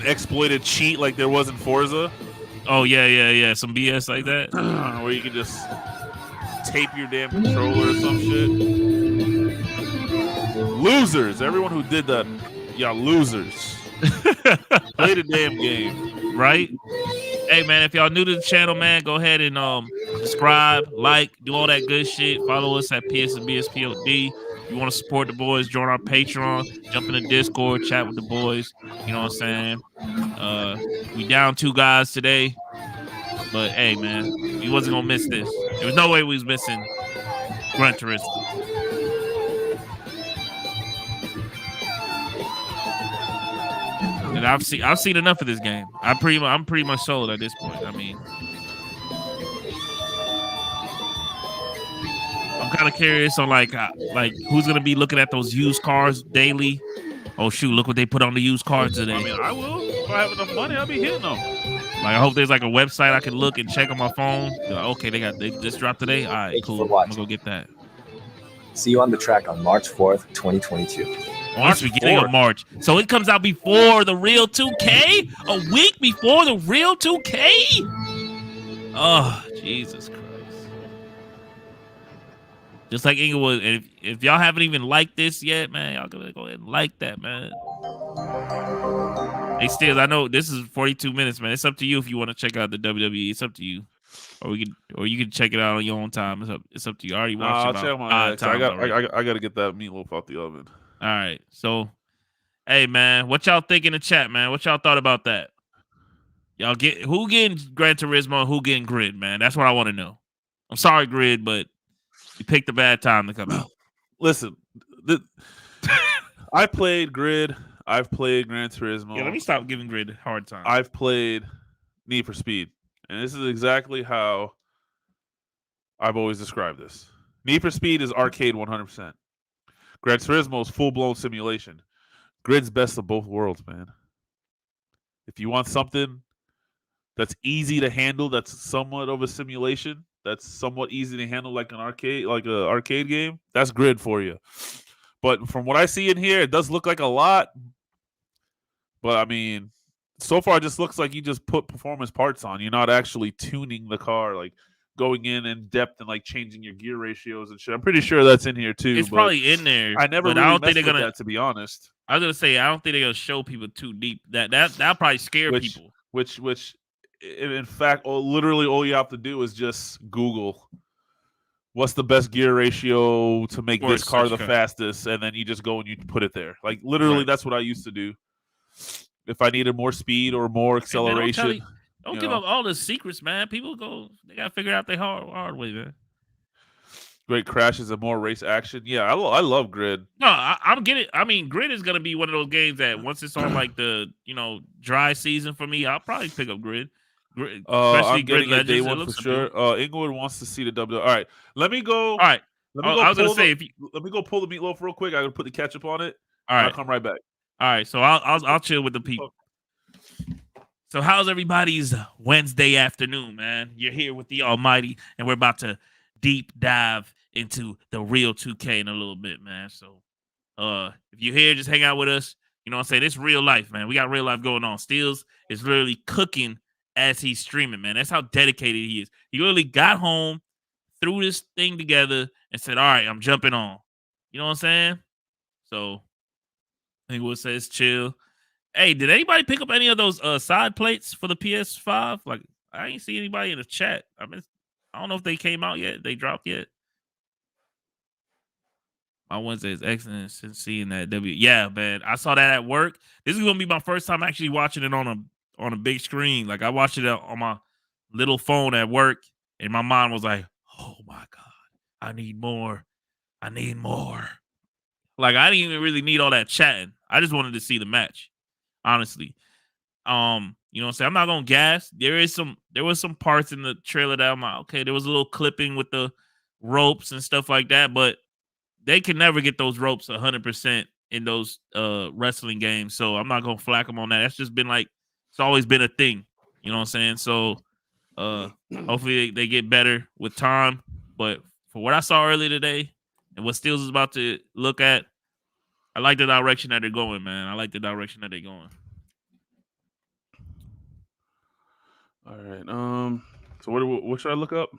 exploited cheat like there was in Forza? Oh yeah, some BS like that, where you can just tape your damn controller or some shit. Losers! Everyone who did that, y'all losers. Play the damn game, right? Hey man, if y'all new to the channel, man, go ahead and subscribe, like, do all that good shit. Follow us at psandbspod. If you want to support the boys, join our Patreon, jump in the Discord, chat with the boys. You know what I'm saying? We down 2 guys today, but hey man, we wasn't gonna miss this. There was no way we was missing Gran Turismo. And I've seen enough of this game. I'm pretty much sold at this point. I mean, I'm kind of curious on like who's gonna be looking at those used cars daily. Oh shoot, look what they put on the used cars today. I mean, I will. If I have enough money, I'll be hitting them. Like I hope there's like a website I can look and check on my phone. Like, okay, they just dropped today. All right, cool. I'm gonna go get that. See you on the track on March 4th, 2022. Once beginning of March. So it comes out before the real 2K? A week before the real 2K? Oh, Jesus Christ. Just like Inglewood, and if y'all haven't even liked this yet, man, y'all gotta go ahead and like that, man. Hey, Steels, I know this is 42 minutes, man. It's up to you if you want to check out the WWE. It's up to you. Or you can check it out on your own time. It's up to you. I already watched I'll check my I got to get that meatloaf out the oven. All right. So, hey, man, what y'all think in the chat, man? What y'all thought about that? Y'all who getting Gran Turismo and who getting Grid, man? That's what I want to know. I'm sorry, Grid, but you picked a bad time to come out. Listen, I played Grid. I've played Gran Turismo. Yeah, let me stop giving Grid a hard time. I've played Need for Speed. And this is exactly how I've always described this. Need for Speed is arcade 100%. Gran Turismo is full-blown simulation. Grid's best of both worlds, man. If you want something that's easy to handle, that's somewhat of a simulation, that's somewhat easy to handle like an arcade game, that's Grid for you. But from what I see in here, it does look like a lot. But I mean, so far it just looks like you just put performance parts on. You're not actually tuning the car, like going in depth and like changing your gear ratios and shit. I'm pretty sure that's in here too. It's probably in there. I never really messed with that, to be honest. I was gonna say I don't think they're gonna show people too deep. That'll probably scare people. Which in fact, literally all you have to do is just Google what's the best gear ratio to make this car the fastest, and then you just go and you put it there. Like literally, That's what I used to do. If I needed more speed or more acceleration. Don't give up all the secrets, man. People they gotta figure out their hard way, man. Great crashes and more race action. Yeah, I love Grid. No, I'm getting. I mean, Grid is gonna be one of those games that once it's on like the dry season for me, I'll probably pick up Grid. I'm getting it day one for sure. Inglewood wants to see the W. All right, let me go. All right, I was gonna say let me go pull the meatloaf real quick. I gotta put the ketchup on it. All right, I'll come right back. All right, so I'll chill with the people. So how's everybody's Wednesday afternoon, man? You're here with the Almighty, and we're about to deep dive into the real 2K in a little bit, man. So if you're here, just hang out with us. You know what I'm saying? It's real life, man. We got real life going on. Steels is literally cooking as he's streaming, man. That's how dedicated he is. He literally got home, threw this thing together and said, "All right, I'm jumping on." You know what I'm saying? So I think we'll say it's chill. Hey, did anybody pick up any of those side plates for the PS5? Like, I ain't see anybody in the chat. I don't know if they came out yet. They dropped yet. My Wednesday is excellent since seeing that Yeah, man. I saw that at work. This is gonna be my first time actually watching it on a big screen. Like, I watched it on my little phone at work, and my mind was like, "Oh my god, I need more. I need more." Like, I didn't even really need all that chatting. I just wanted to see the match, honestly. You know what I'm saying? I'm not gonna gas. There was some parts in the trailer that I'm like, okay, there was a little clipping with the ropes and stuff like that, but they can never get those ropes 100% in those wrestling games. So I'm not gonna flack them on that. That's just been like, it's always been a thing. You know what I'm saying? So hopefully they get better with time. But for what I saw earlier today and what Steels is about to look at, I like the direction that they're going, man. I like the direction that they're going. All right. So what should I look up?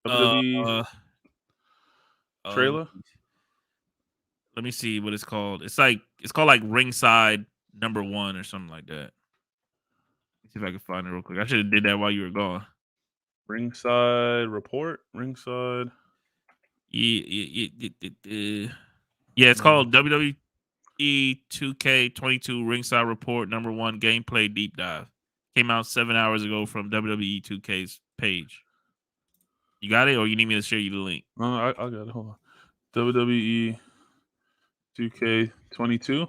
WWE trailer. Let me see what it's called. It's called like Ringside #1 or something like that. Let's see if I can find it real quick. I should have did that while you were gone. Ringside report. Ringside. Yeah, it's called WWE 2K22 Ringside Report #1 Gameplay Deep Dive. Came out 7 hours ago from WWE 2K's page. You got it, or you need me to share you the link? No, I got it. Hold on. WWE 2K22.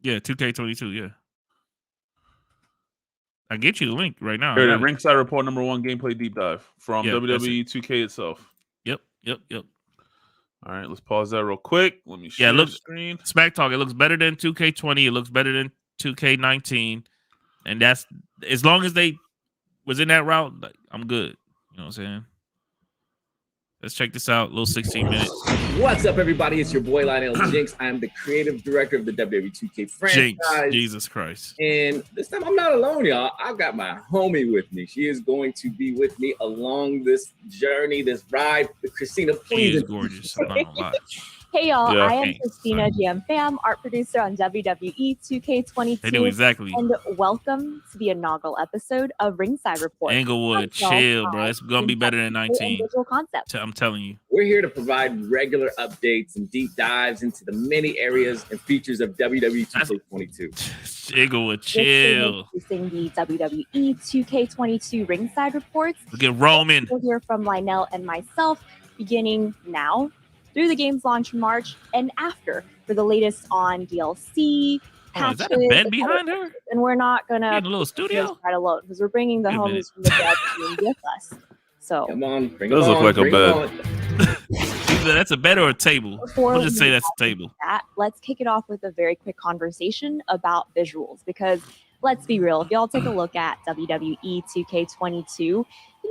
Yeah, 2K22. Yeah, I can get you the link right now. Here, Ringside Report #1 Gameplay Deep Dive from WWE 2K itself. Yep. All right, let's pause that real quick. Let me share the screen. Smack Talk. It looks better than 2K20. It looks better than 2K19, and that's as long as they was in that route. Like, I'm good. You know what I'm saying? Let's check this out. Little 16 minutes. What's up, everybody? It's your boy Lionel Jinx. I am the creative director of the WWE 2K franchise. Jinx, Jesus Christ! And this time I'm not alone, y'all. I've got my homie with me. She is going to be with me along this journey, this ride. Christina, please. She is gorgeous. I'm not gonna lie. Hey y'all, Yeah. I am Christina GM Fam, art producer on WWE 2K22. They do exactly. And welcome to the inaugural episode of Ringside Report. Englewood, chill, bro. It's gonna be better than 19. Concept. I'm telling you. We're here to provide regular updates and deep dives into the many areas and features of WWE 2K22. Englewood, chill. Introducing the WWE 2K22 Ringside Reports. Look at Roman. We'll hear from Lionel and myself beginning now, through the game's launch in March, and after for the latest on DLC. Oh, is that a bed behind her? And we're not gonna in a little studio right alone because we're bringing the homies from the dead team with us. So Come on, bring Does it look on, like a bring it bed. on. That's a bed or a table? I'll just say that's a table. Let's kick it off with a very quick conversation about visuals, because let's be real, if y'all take a look at WWE 2K22, you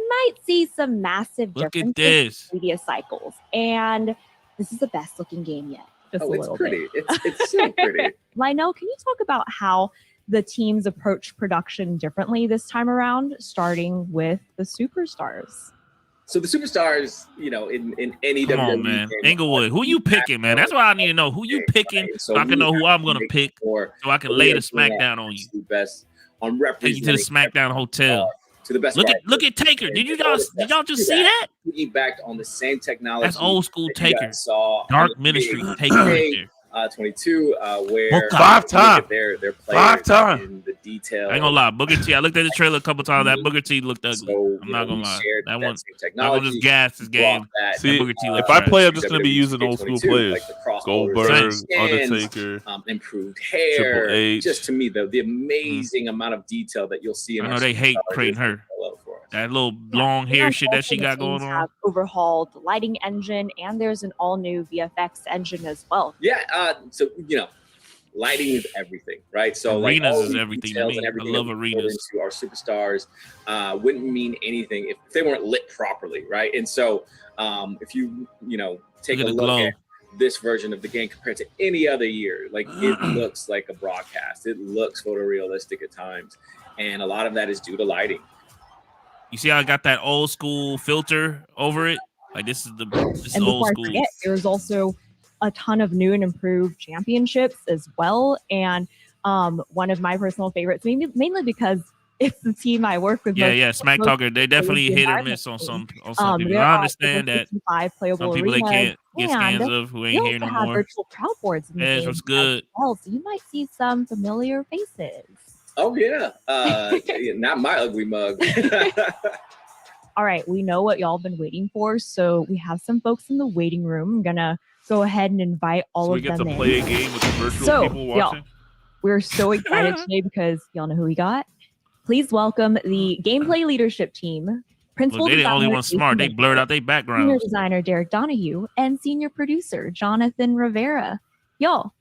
might see some massive differences in media cycles. And this is the best looking game yet. It's pretty. It's so pretty. Lionel, can you talk about how the teams approach production differently this time around, starting with the superstars? So the superstars, you know, in any Come WWE on, man. game, Englewood, who you picking, man? That's what I need to know. Who you picking, so I can know who I'm gonna pick, so I can lay the smackdown on you. Best on Take you to the SmackDown hotel. To the best. Look at Taker. Did y'all just see that? Piggybacked on the same technology. That's old school Taker. Dark Ministry Taker right there. 22, where 5 times. Their players 5 times. in the detail. I ain't gonna lie, Booker T. I looked at the trailer a couple times. That Booker T looked ugly. So, I'm not gonna lie. That one. I'm technology. gonna just gas this game. See, Booker T if I play, I'm just gonna be using old school players. Like the Goldberg, skins, Undertaker, improved hair. Triple H. Just to me, the amazing amount of detail that you'll see in I our know they hate creating her. That little long hair shit that she got going on. Have overhauled the lighting engine, and there's an all new VFX engine as well. Yeah, so you know, lighting is everything, right? So arenas like, is everything to me. I love arenas. Into our superstars wouldn't mean anything if they weren't lit properly, right? And so if you take a look at this version of the game compared to any other year, like it looks like a broadcast. It looks photorealistic at times, and a lot of that is due to lighting. You see how I got that old school filter over it? Like this is And old before I school. forget, there's also a ton of new and improved championships as well. And one of my personal favorites, mainly because it's the team I work with. Yeah. Smack Talker, they definitely hit or miss on some people. I understand that playable some people they can't get and scans of who ain't here no have more. virtual crowd boards in the game what's good? as well, so you might see some familiar faces. Oh yeah, not my ugly mug. All right, we know what y'all been waiting for, so we have some folks in the waiting room. I'm gonna go ahead and invite all of them in. So we get to play a game with the virtual people watching? We're so excited today because y'all know who we got. Please welcome the gameplay leadership team. Principal Look, they the only designer one smart. They blurred out their senior backgrounds. designer Derek Donahue and senior producer Jonathan Rivera. Y'all,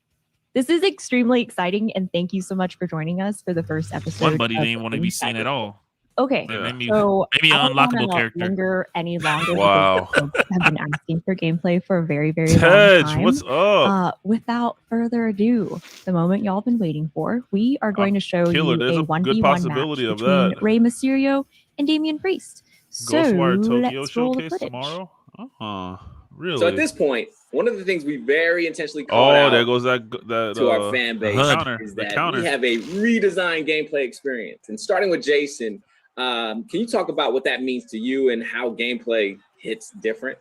this is extremely exciting, and thank you so much for joining us for the first episode. One buddy didn't want to be seen at all. Okay, Yeah. so maybe an unlockable character. Linger any longer. Wow. I've been asking for gameplay for a very, very long time. What's up? Without further ado, the moment y'all been waiting for, we are going to show you There's a a good 1v1 possibility match of between that. Rey Mysterio and Damian Priest. So Ghostwire Tokyo let's roll the showcase footage. tomorrow? Really? So at this point, one of the things we very intentionally called out there goes that to our fan base is the that counter. we have a redesigned gameplay experience. And starting with Jason, can you talk about what that means to you and how gameplay hits different?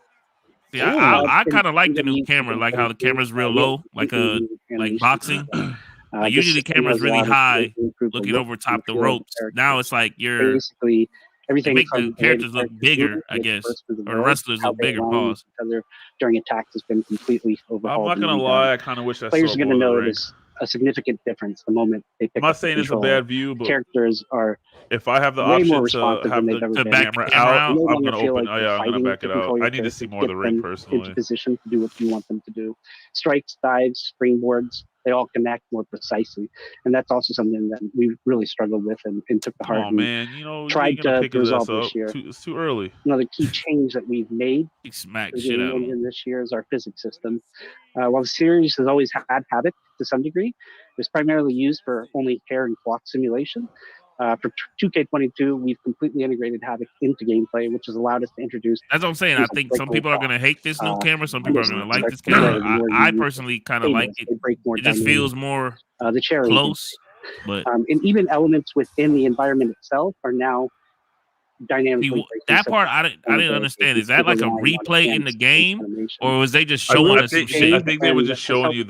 Yeah, I kind of like the new camera, like how the camera's real low, like boxing. Usually the camera's really high, looking over top the ropes. Now it's like basically everything. They make the characters look bigger, I guess, or the wrestlers look bigger. Pause. During attacks has been completely overhauled. I'm not gonna lie, I kind of wish I players saw are gonna more know it is a significant difference the moment they pick I'm not up saying the it's a control. bad view, but Characters are if I have the way more option to responsive have than they've ever the been. camera camera out, out, You no I'm longer gonna feel open. like you're I'm gonna fighting back to it control out. your I need to see more of the character, ring get them personally. into position to do what you want them to do. Strikes, dives, springboards, they all connect more precisely, and that's also something that we really struggled with and took to heart. Oh man, you know, tried to resolve this this year. It's too early. Another key change that we've made he smacked shit out of him. in this year is our physics system. While the series has always had Havoc to some degree, it's primarily used for only hair and clock simulation. For 2K22, we've completely integrated Havoc into gameplay, which has allowed us to introduce. That's what I'm saying. I think some people are going to hate this new camera. Some people are going to like this camera. I personally kind of like it. It just feels more close. But and even elements within the environment itself are now dynamically. That part I didn't understand. Is that like a replay in the game, or was they just showing us some shit? I think they were just showing you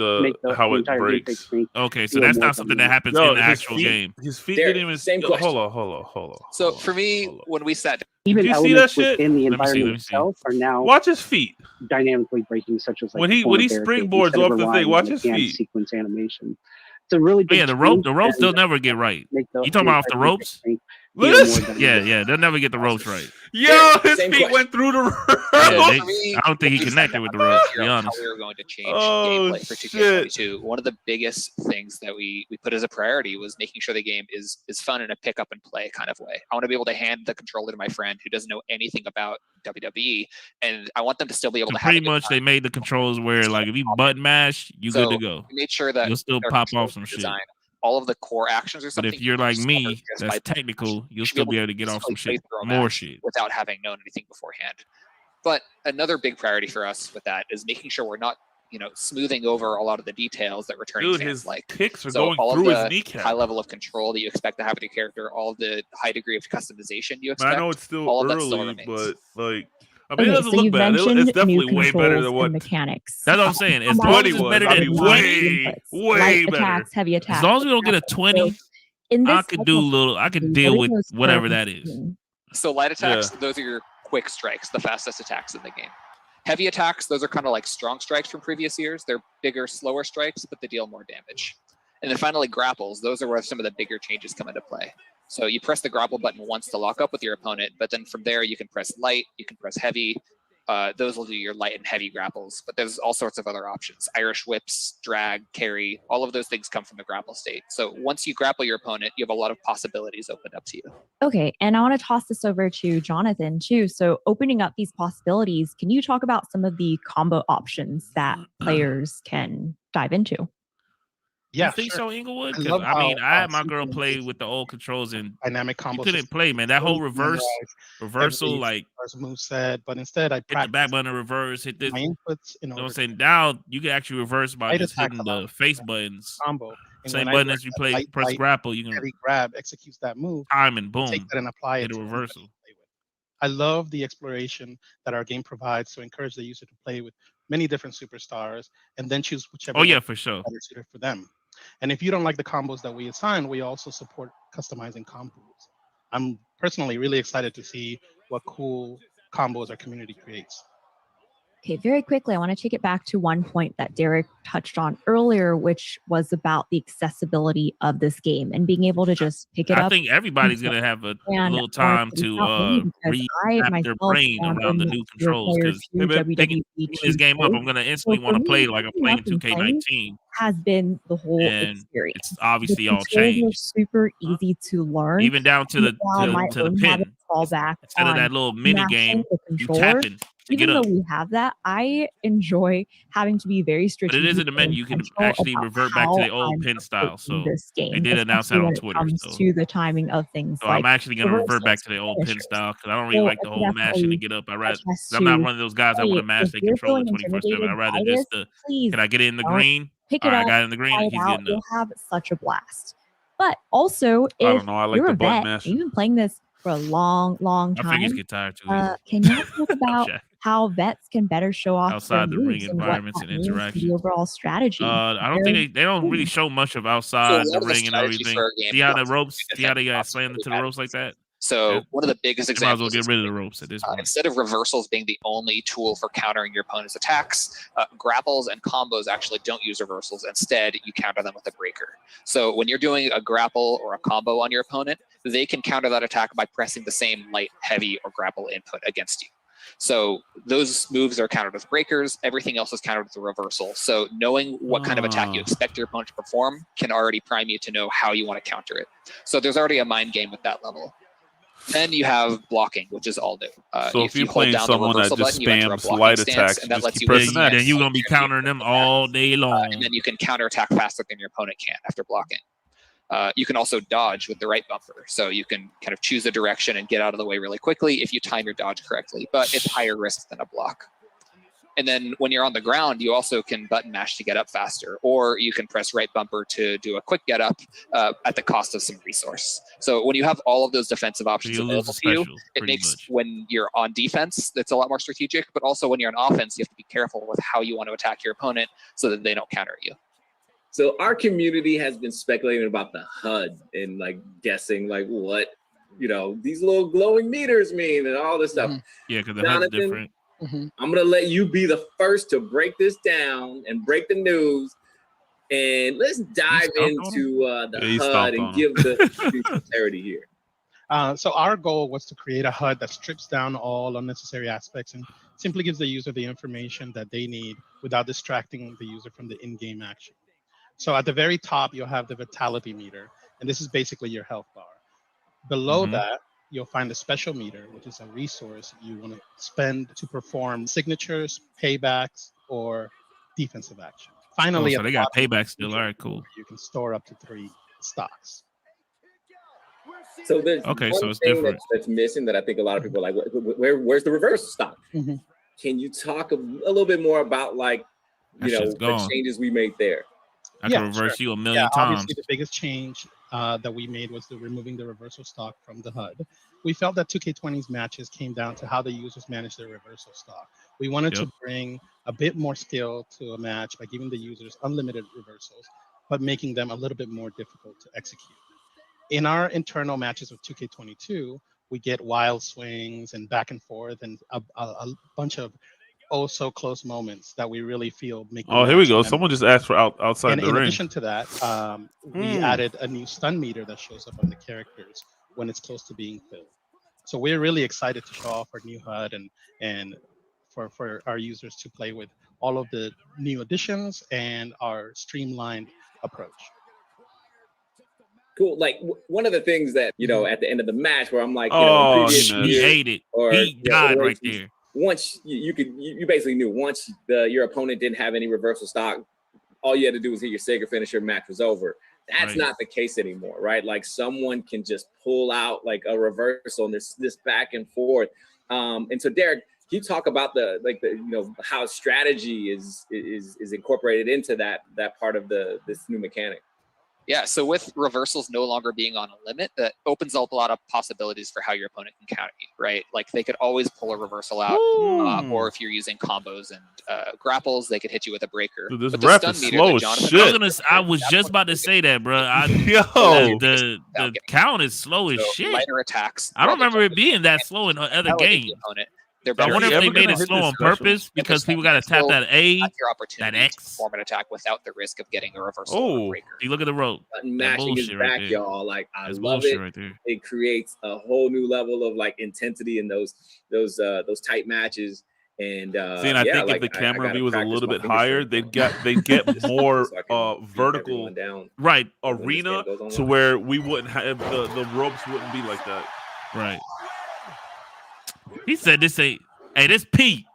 how it breaks. Okay, so that's not something that happens in the actual game. His feet didn't even. Same question. Hold on. So for me, when we sat down, even you see that shit within the environment itself are now watch his feet dynamically breaking, such as like when he springboards off the thing. Watch his feet. Sequence animation. It's a really big the ropes they'll never get right. You talking about off the ropes? Yeah, they'll never get the ropes right. Yo, his feet went through the ropes. I don't think he connected with the ropes, to be honest. How we were going to change gameplay for 2K22. One of the biggest things that we put as a priority was making sure the game is fun in a pick up and play kind of way. I want to be able to hand the controller to my friend who doesn't know anything about WWE, and I want them to still be able to have pretty much they made the controls where like if you button mash, you good to go. We made sure that you'll still pop off some shit. All of the core actions or something. But if you're like me, that's technical, you'll still be able to get off some shit, more shit, without having known anything beforehand. But another big priority for us with that is making sure we're not, smoothing over a lot of the details that returning fans like. Kicks are going through his kneecap. High level of control that you expect to have with your character, all the high degree of customization you expect. I know it's still all early, but like. I it mean, it doesn't look bad. It's definitely way better than what mechanics. That's what I'm saying. As long as it's better than 20, way better. Attacks, heavy attacks. As long as we don't get a 20, I could deal with whatever that is. So light attacks, those are your quick strikes, the fastest attacks in the game. Heavy attacks, those are kind of like strong strikes from previous years. They're bigger, slower strikes, but they deal more damage. And then finally, grapples. Those are where some of the bigger changes come into play. So you press the grapple button once to lock up with your opponent, but then from there you can press light, you can press heavy. Those will do your light and heavy grapples, but there's all sorts of other options. Irish whips, drag, carry, all of those things come from the grapple state. So once you grapple your opponent, you have a lot of possibilities opened up to you. Okay, and I want to toss this over to Jonathan too. So opening up these possibilities, can you talk about some of the combo options that players can dive into? You think so, Inglewood? Because I mean, I had my girl play with the old controls and dynamic combos. You couldn't play, man. That whole reversal, like move set, but instead I hit the back button, reverse, hit this. My inputs, you know what I'm saying? Now you can actually reverse by just hitting the face buttons. Combo. Same button as you play, press grapple. You can heavy grab executes that move. Time and boom. Take that and apply hit it a reversal. I love the exploration that our game provides to encourage the user to play with many different superstars and then choose whichever. Oh yeah, for sure. Better suited for them. And if you don't like the combos that we assign, we also support customizing combos. I'm personally really excited to see what cool combos our community creates. Okay, very quickly, I want to take it back to one point that Derek touched on earlier, which was about the accessibility of this game and being able to just pick it up. I think everybody's going to have a little time to wrap their brain around the new controls, because picking this game up, I'm going to instantly want to play like I'm playing 2K19. Has been the whole experience. It's obviously all changed. Super easy to learn, even down to the pin. Fallback instead of that little mini game, you tapping. Even though we have that, I enjoy having to be very strategic. But it is in the menu. You can actually revert back to the old pin style. So this game, they did announce that on Twitter. So to the timing of things. So I'm actually going to revert back to the old pin style because I don't really like the whole mashing to get up. I'm not one of those guys that want to mash their controller 24/7. I'd rather just can I get it in the green? Pick it up. I got it in the green. He's getting You'll have such a blast. But also, if I don't know. I like you're the a button vet, mash. you've been playing this for a long time. My fingers get tired too. Can you talk about how vets can better show off outside the ring environments and interaction? The overall strategy. I don't think they don't really show much of outside the ring and everything. See how the ropes? See how they got slammed into the ropes like that? So one of the biggest examples. Might as well get rid of the ropes at this point. Instead of reversals being the only tool for countering your opponent's attacks, grapples and combos actually don't use reversals. Instead, you counter them with a breaker. So when you're doing a grapple or a combo on your opponent, they can counter that attack by pressing the same light, heavy, or grapple input against you. So those moves are countered with breakers. Everything else is countered with a reversal. So knowing what kind of attack you expect your opponent to perform can already prime you to know how you want to counter it. So there's already a mind game with that level. Then you have blocking, which is all new. So if you're playing someone that just spams light attacks, and that lets you pressing that, then you're gonna be countering them all day long. And then you can counterattack faster than your opponent can after blocking. You can also dodge with the right bumper, so you can kind of choose a direction and get out of the way really quickly if you time your dodge correctly. But it's higher risk than a block. And then when you're on the ground, you also can button mash to get up faster, or you can press right bumper to do a quick get up at the cost of some resource. So when you have all of those defensive options available to you, it makes when you're on defense, that's a lot more strategic. But also when you're on offense, you have to be careful with how you want to attack your opponent so that they don't counter you. So our community has been speculating about the HUD and like guessing like what, these little glowing meters mean and all this stuff. Yeah, because the HUD's different. I'm going to let you be the first to break this down and break the news. And let's dive into the HUD and give the clarity here. So our goal was to create a HUD that strips down all unnecessary aspects and simply gives the user the information that they need without distracting the user from the in-game action. So at the very top, you'll have the vitality meter, and this is basically your health bar. Below that, you'll find a special meter, which is a resource you want to spend to perform signatures, paybacks, or defensive action. Finally, so they got paybacks still. All right, cool. You can store up to 3 stocks. So there's so it's thing different. That's missing that I think a lot of people are like, where's the reverse stock? Can you talk a little bit more about like, the changes we made there? I can reverse you a million times. Obviously, the biggest change that we made was removing the reversal stock from the HUD. We felt that 2K20's matches came down to how the users manage their reversal stock. We wanted to bring a bit more skill to a match by giving the users unlimited reversals, but making them a little bit more difficult to execute. In our internal matches with 2K22, we get wild swings and back and forth and a bunch of so close moments that we really feel make. Oh, here we go. Someone just asked for outside the ring. In addition to that, we added a new stun meter that shows up on the characters when it's close to being filled. So we're really excited to show off our new HUD and for our users to play with all of the new additions and our streamlined approach. Cool. Like one of the things that, at the end of the match where I'm like, he hated. He died right there. Once you basically knew once your opponent didn't have any reversal stock, all you had to do was hit your Sega finisher, match was over. That's Right. not the case anymore, right? Like someone can just pull out like a reversal and this back and forth. And so Derek, can you talk about the how strategy is incorporated into that part of this new mechanic? Yeah, so with reversals no longer being on a limit, that opens up a lot of possibilities for how your opponent can counter you, right? Like they could always pull a reversal out, or if you're using combos and grapples, they could hit you with a breaker. Dude, this But the rep stun is meter slow that as Jonathan shit. I was just about to say that, bro. Yo, The count is slow as So shit. lighter attacks. I don't remember it being that slow in other elevate the games. opponent. They're I better wonder if ever they gonna made it hit slow this on special? purpose because people got to tap still that A, That's your opportunity that X. to perform an attack without the risk of getting a reversal or a Oh. breaker. You look at the rope. Button That mashing is bullshit back, right there. y'all. Like I That's love bullshit it. right there. It creates a whole new level of like intensity in those tight matches. And See, and I think if the camera view was a little bit higher, they'd get more vertical Right. arena to where we wouldn't have the ropes wouldn't be like that. Right. He said this ain't. Hey, this P.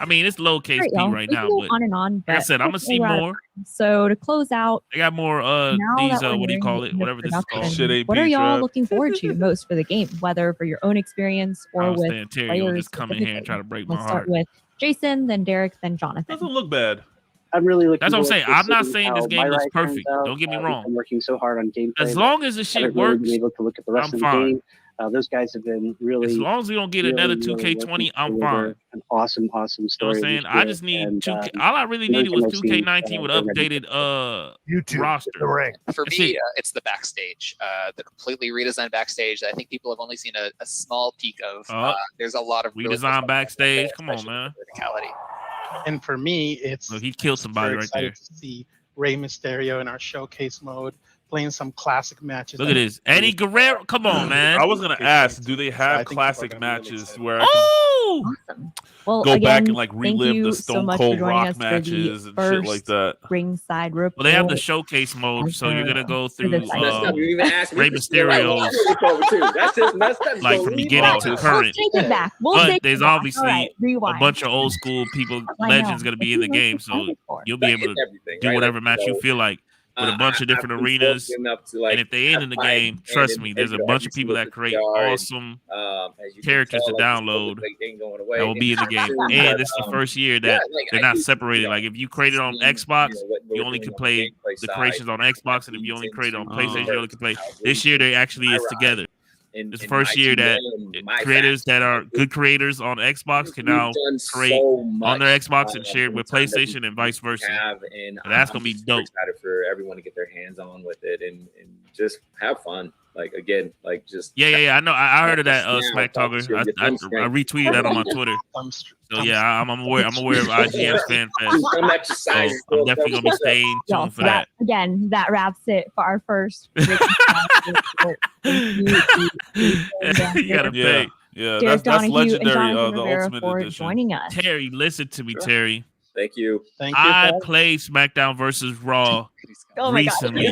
I mean, it's low case P y'all. right We now, can go but on and on. like I But said, I'm gonna see we're out of more. time. So to close out, They got more now these that we're what do you nearing call the it? end of Whatever this is production, called. Shit ain't what are P, y'all Trav. looking forward to most for the game, whether for your own experience I or was with saying Terry, you'll players just come in here and try to specifically? break my Let's start heart. with Jason, then Derek, then Jonathan. Doesn't look bad. I'm really looking. That's what I'm forward saying. to I'm not seeing saying this how game my looks ride turns perfect. out. Don't get me We've wrong. been working so hard on gameplay. As long as the shit haven't really works, been able to look at the rest I'm of the fine. game. Those guys have been really. As long as we don't get really, another really 2K20, working to I'm deliver fine. An awesome You know story. what I'm saying? this I year. just need And, 2K. All I really the only needed was thing I've seen, 2K19 with they're ready updated YouTube, roster. the ring. For That's me, it. it's the backstage, the completely redesigned backstage. I think people have only seen a small peek of. There's a lot of really cool Redesigned stuff backstage. there, Come on, especially man. with the verticality. And for me, it's Look, he killed somebody super right excited there. to see Rey Mysterio in our showcase mode, playing some classic matches. Look at this. Eddie Guerrero. Come on, man. I was gonna ask, do they have classic matches where I can Awesome. Well, go again, back and like thank relive you the so Stone much Cold for joining Rock us for the matches and shit like that? ringside report. Well, they have the showcase mode, so you're gonna go through this Messed up. You even asked me Rey to steal that Mysterio's, one forward, too. That's just messed up. like So from leave beginning it to out. current. We'll take it back. But there's obviously All right, a rewind. bunch of old school people, I know. legends gonna be in the What are you game, most so excited for? you'll be able to Everything, do right? whatever Like, match you feel like with a bunch of different I've been arenas. fortunate enough to, like, And if they ain't in the have game, my trust hand me, in there's a every bunch of people that single create jar, and, awesome as you can characters to tell, like, this download COVID thing going away, that will be in the anytime game. soon, And but, this is the first year that like, they're I not do, separated. Like if you create it on seeing, Xbox, what you we're only doing can on the play gameplay the side, creations on Xbox, and if you only create it on PlayStation, you only can play. This year they actually is together. It's the first year that creators that are good creators on Xbox can now create on their Xbox and share it with PlayStation and vice versa. And That's I'm gonna be super dope. excited for everyone to get their hands on with it and just have fun. Like again, like just Yeah. I know. I heard of that Now, Smack Talker. focus your I strength. retweeted that on my Twitter. So yeah, I'm aware. I'm aware of IGN's Fan Fest. Some exercise. So I'm definitely gonna be staying Y'all, tuned for so that. Again, that wraps it for our first. You gotta pay. Yeah, Derek that's Donahue legendary. and Jonathan The Rivera Ultimate for Edition. joining us. Terry, listen to me, Sure. Terry. Thank you. Thank you. I Paul. played SmackDown versus Raw Oh my God. recently.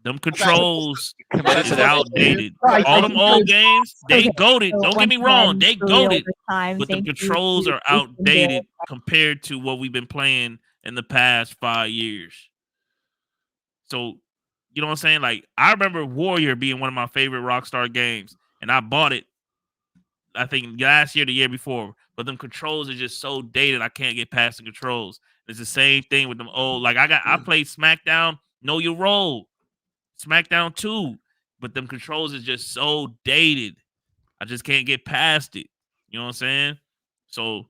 Them controls Committed is to that. outdated. Right, All thank them you. old games, they Okay, goated. so Don't get me once wrong, again, they for real goated. this time, But the thank you controls to are Jason, Derek, outdated compared to what we've been playing in the past 5 years. So, you know what I'm saying? Like, I remember Warrior being one of my favorite Rockstar games, and I bought it, I think, last year, the year before. But them controls are just so dated, I can't get past the controls. It's the same thing with them old. Like, I played SmackDown, Know Your Role, SmackDown 2, but them controls is just so dated. I just can't get past it. You know what I'm saying? So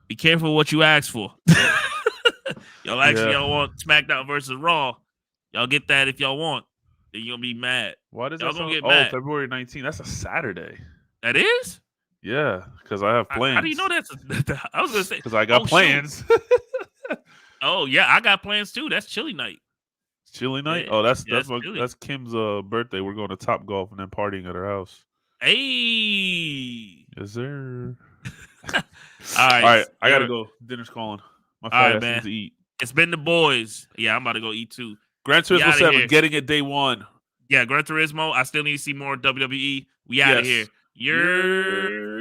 be careful what you ask for. Y'all want SmackDown versus Raw. Y'all get that if y'all want. Then you're gonna be mad. Why does Y'all that gonna sound? get mad. February 19th. That's a Saturday. That is? Yeah, because I have plans. How do you know that's I was gonna say Because I got plans. Oh yeah, I got plans too. That's chili night. Chili night. Yeah, Oh, that's chilly. that's Kim's birthday. We're going to Top Golf and then partying at her house. Hey. Yes, sir. All right. All right, I gotta go. Dinner's calling. My All right, fat ass man. needs to eat. It's been the boys. Yeah, I'm about to go eat too. Gran We Turismo outta 7, here. getting it day one. Yeah, Gran Turismo. I still need to see more WWE. We out of Yes. here. You're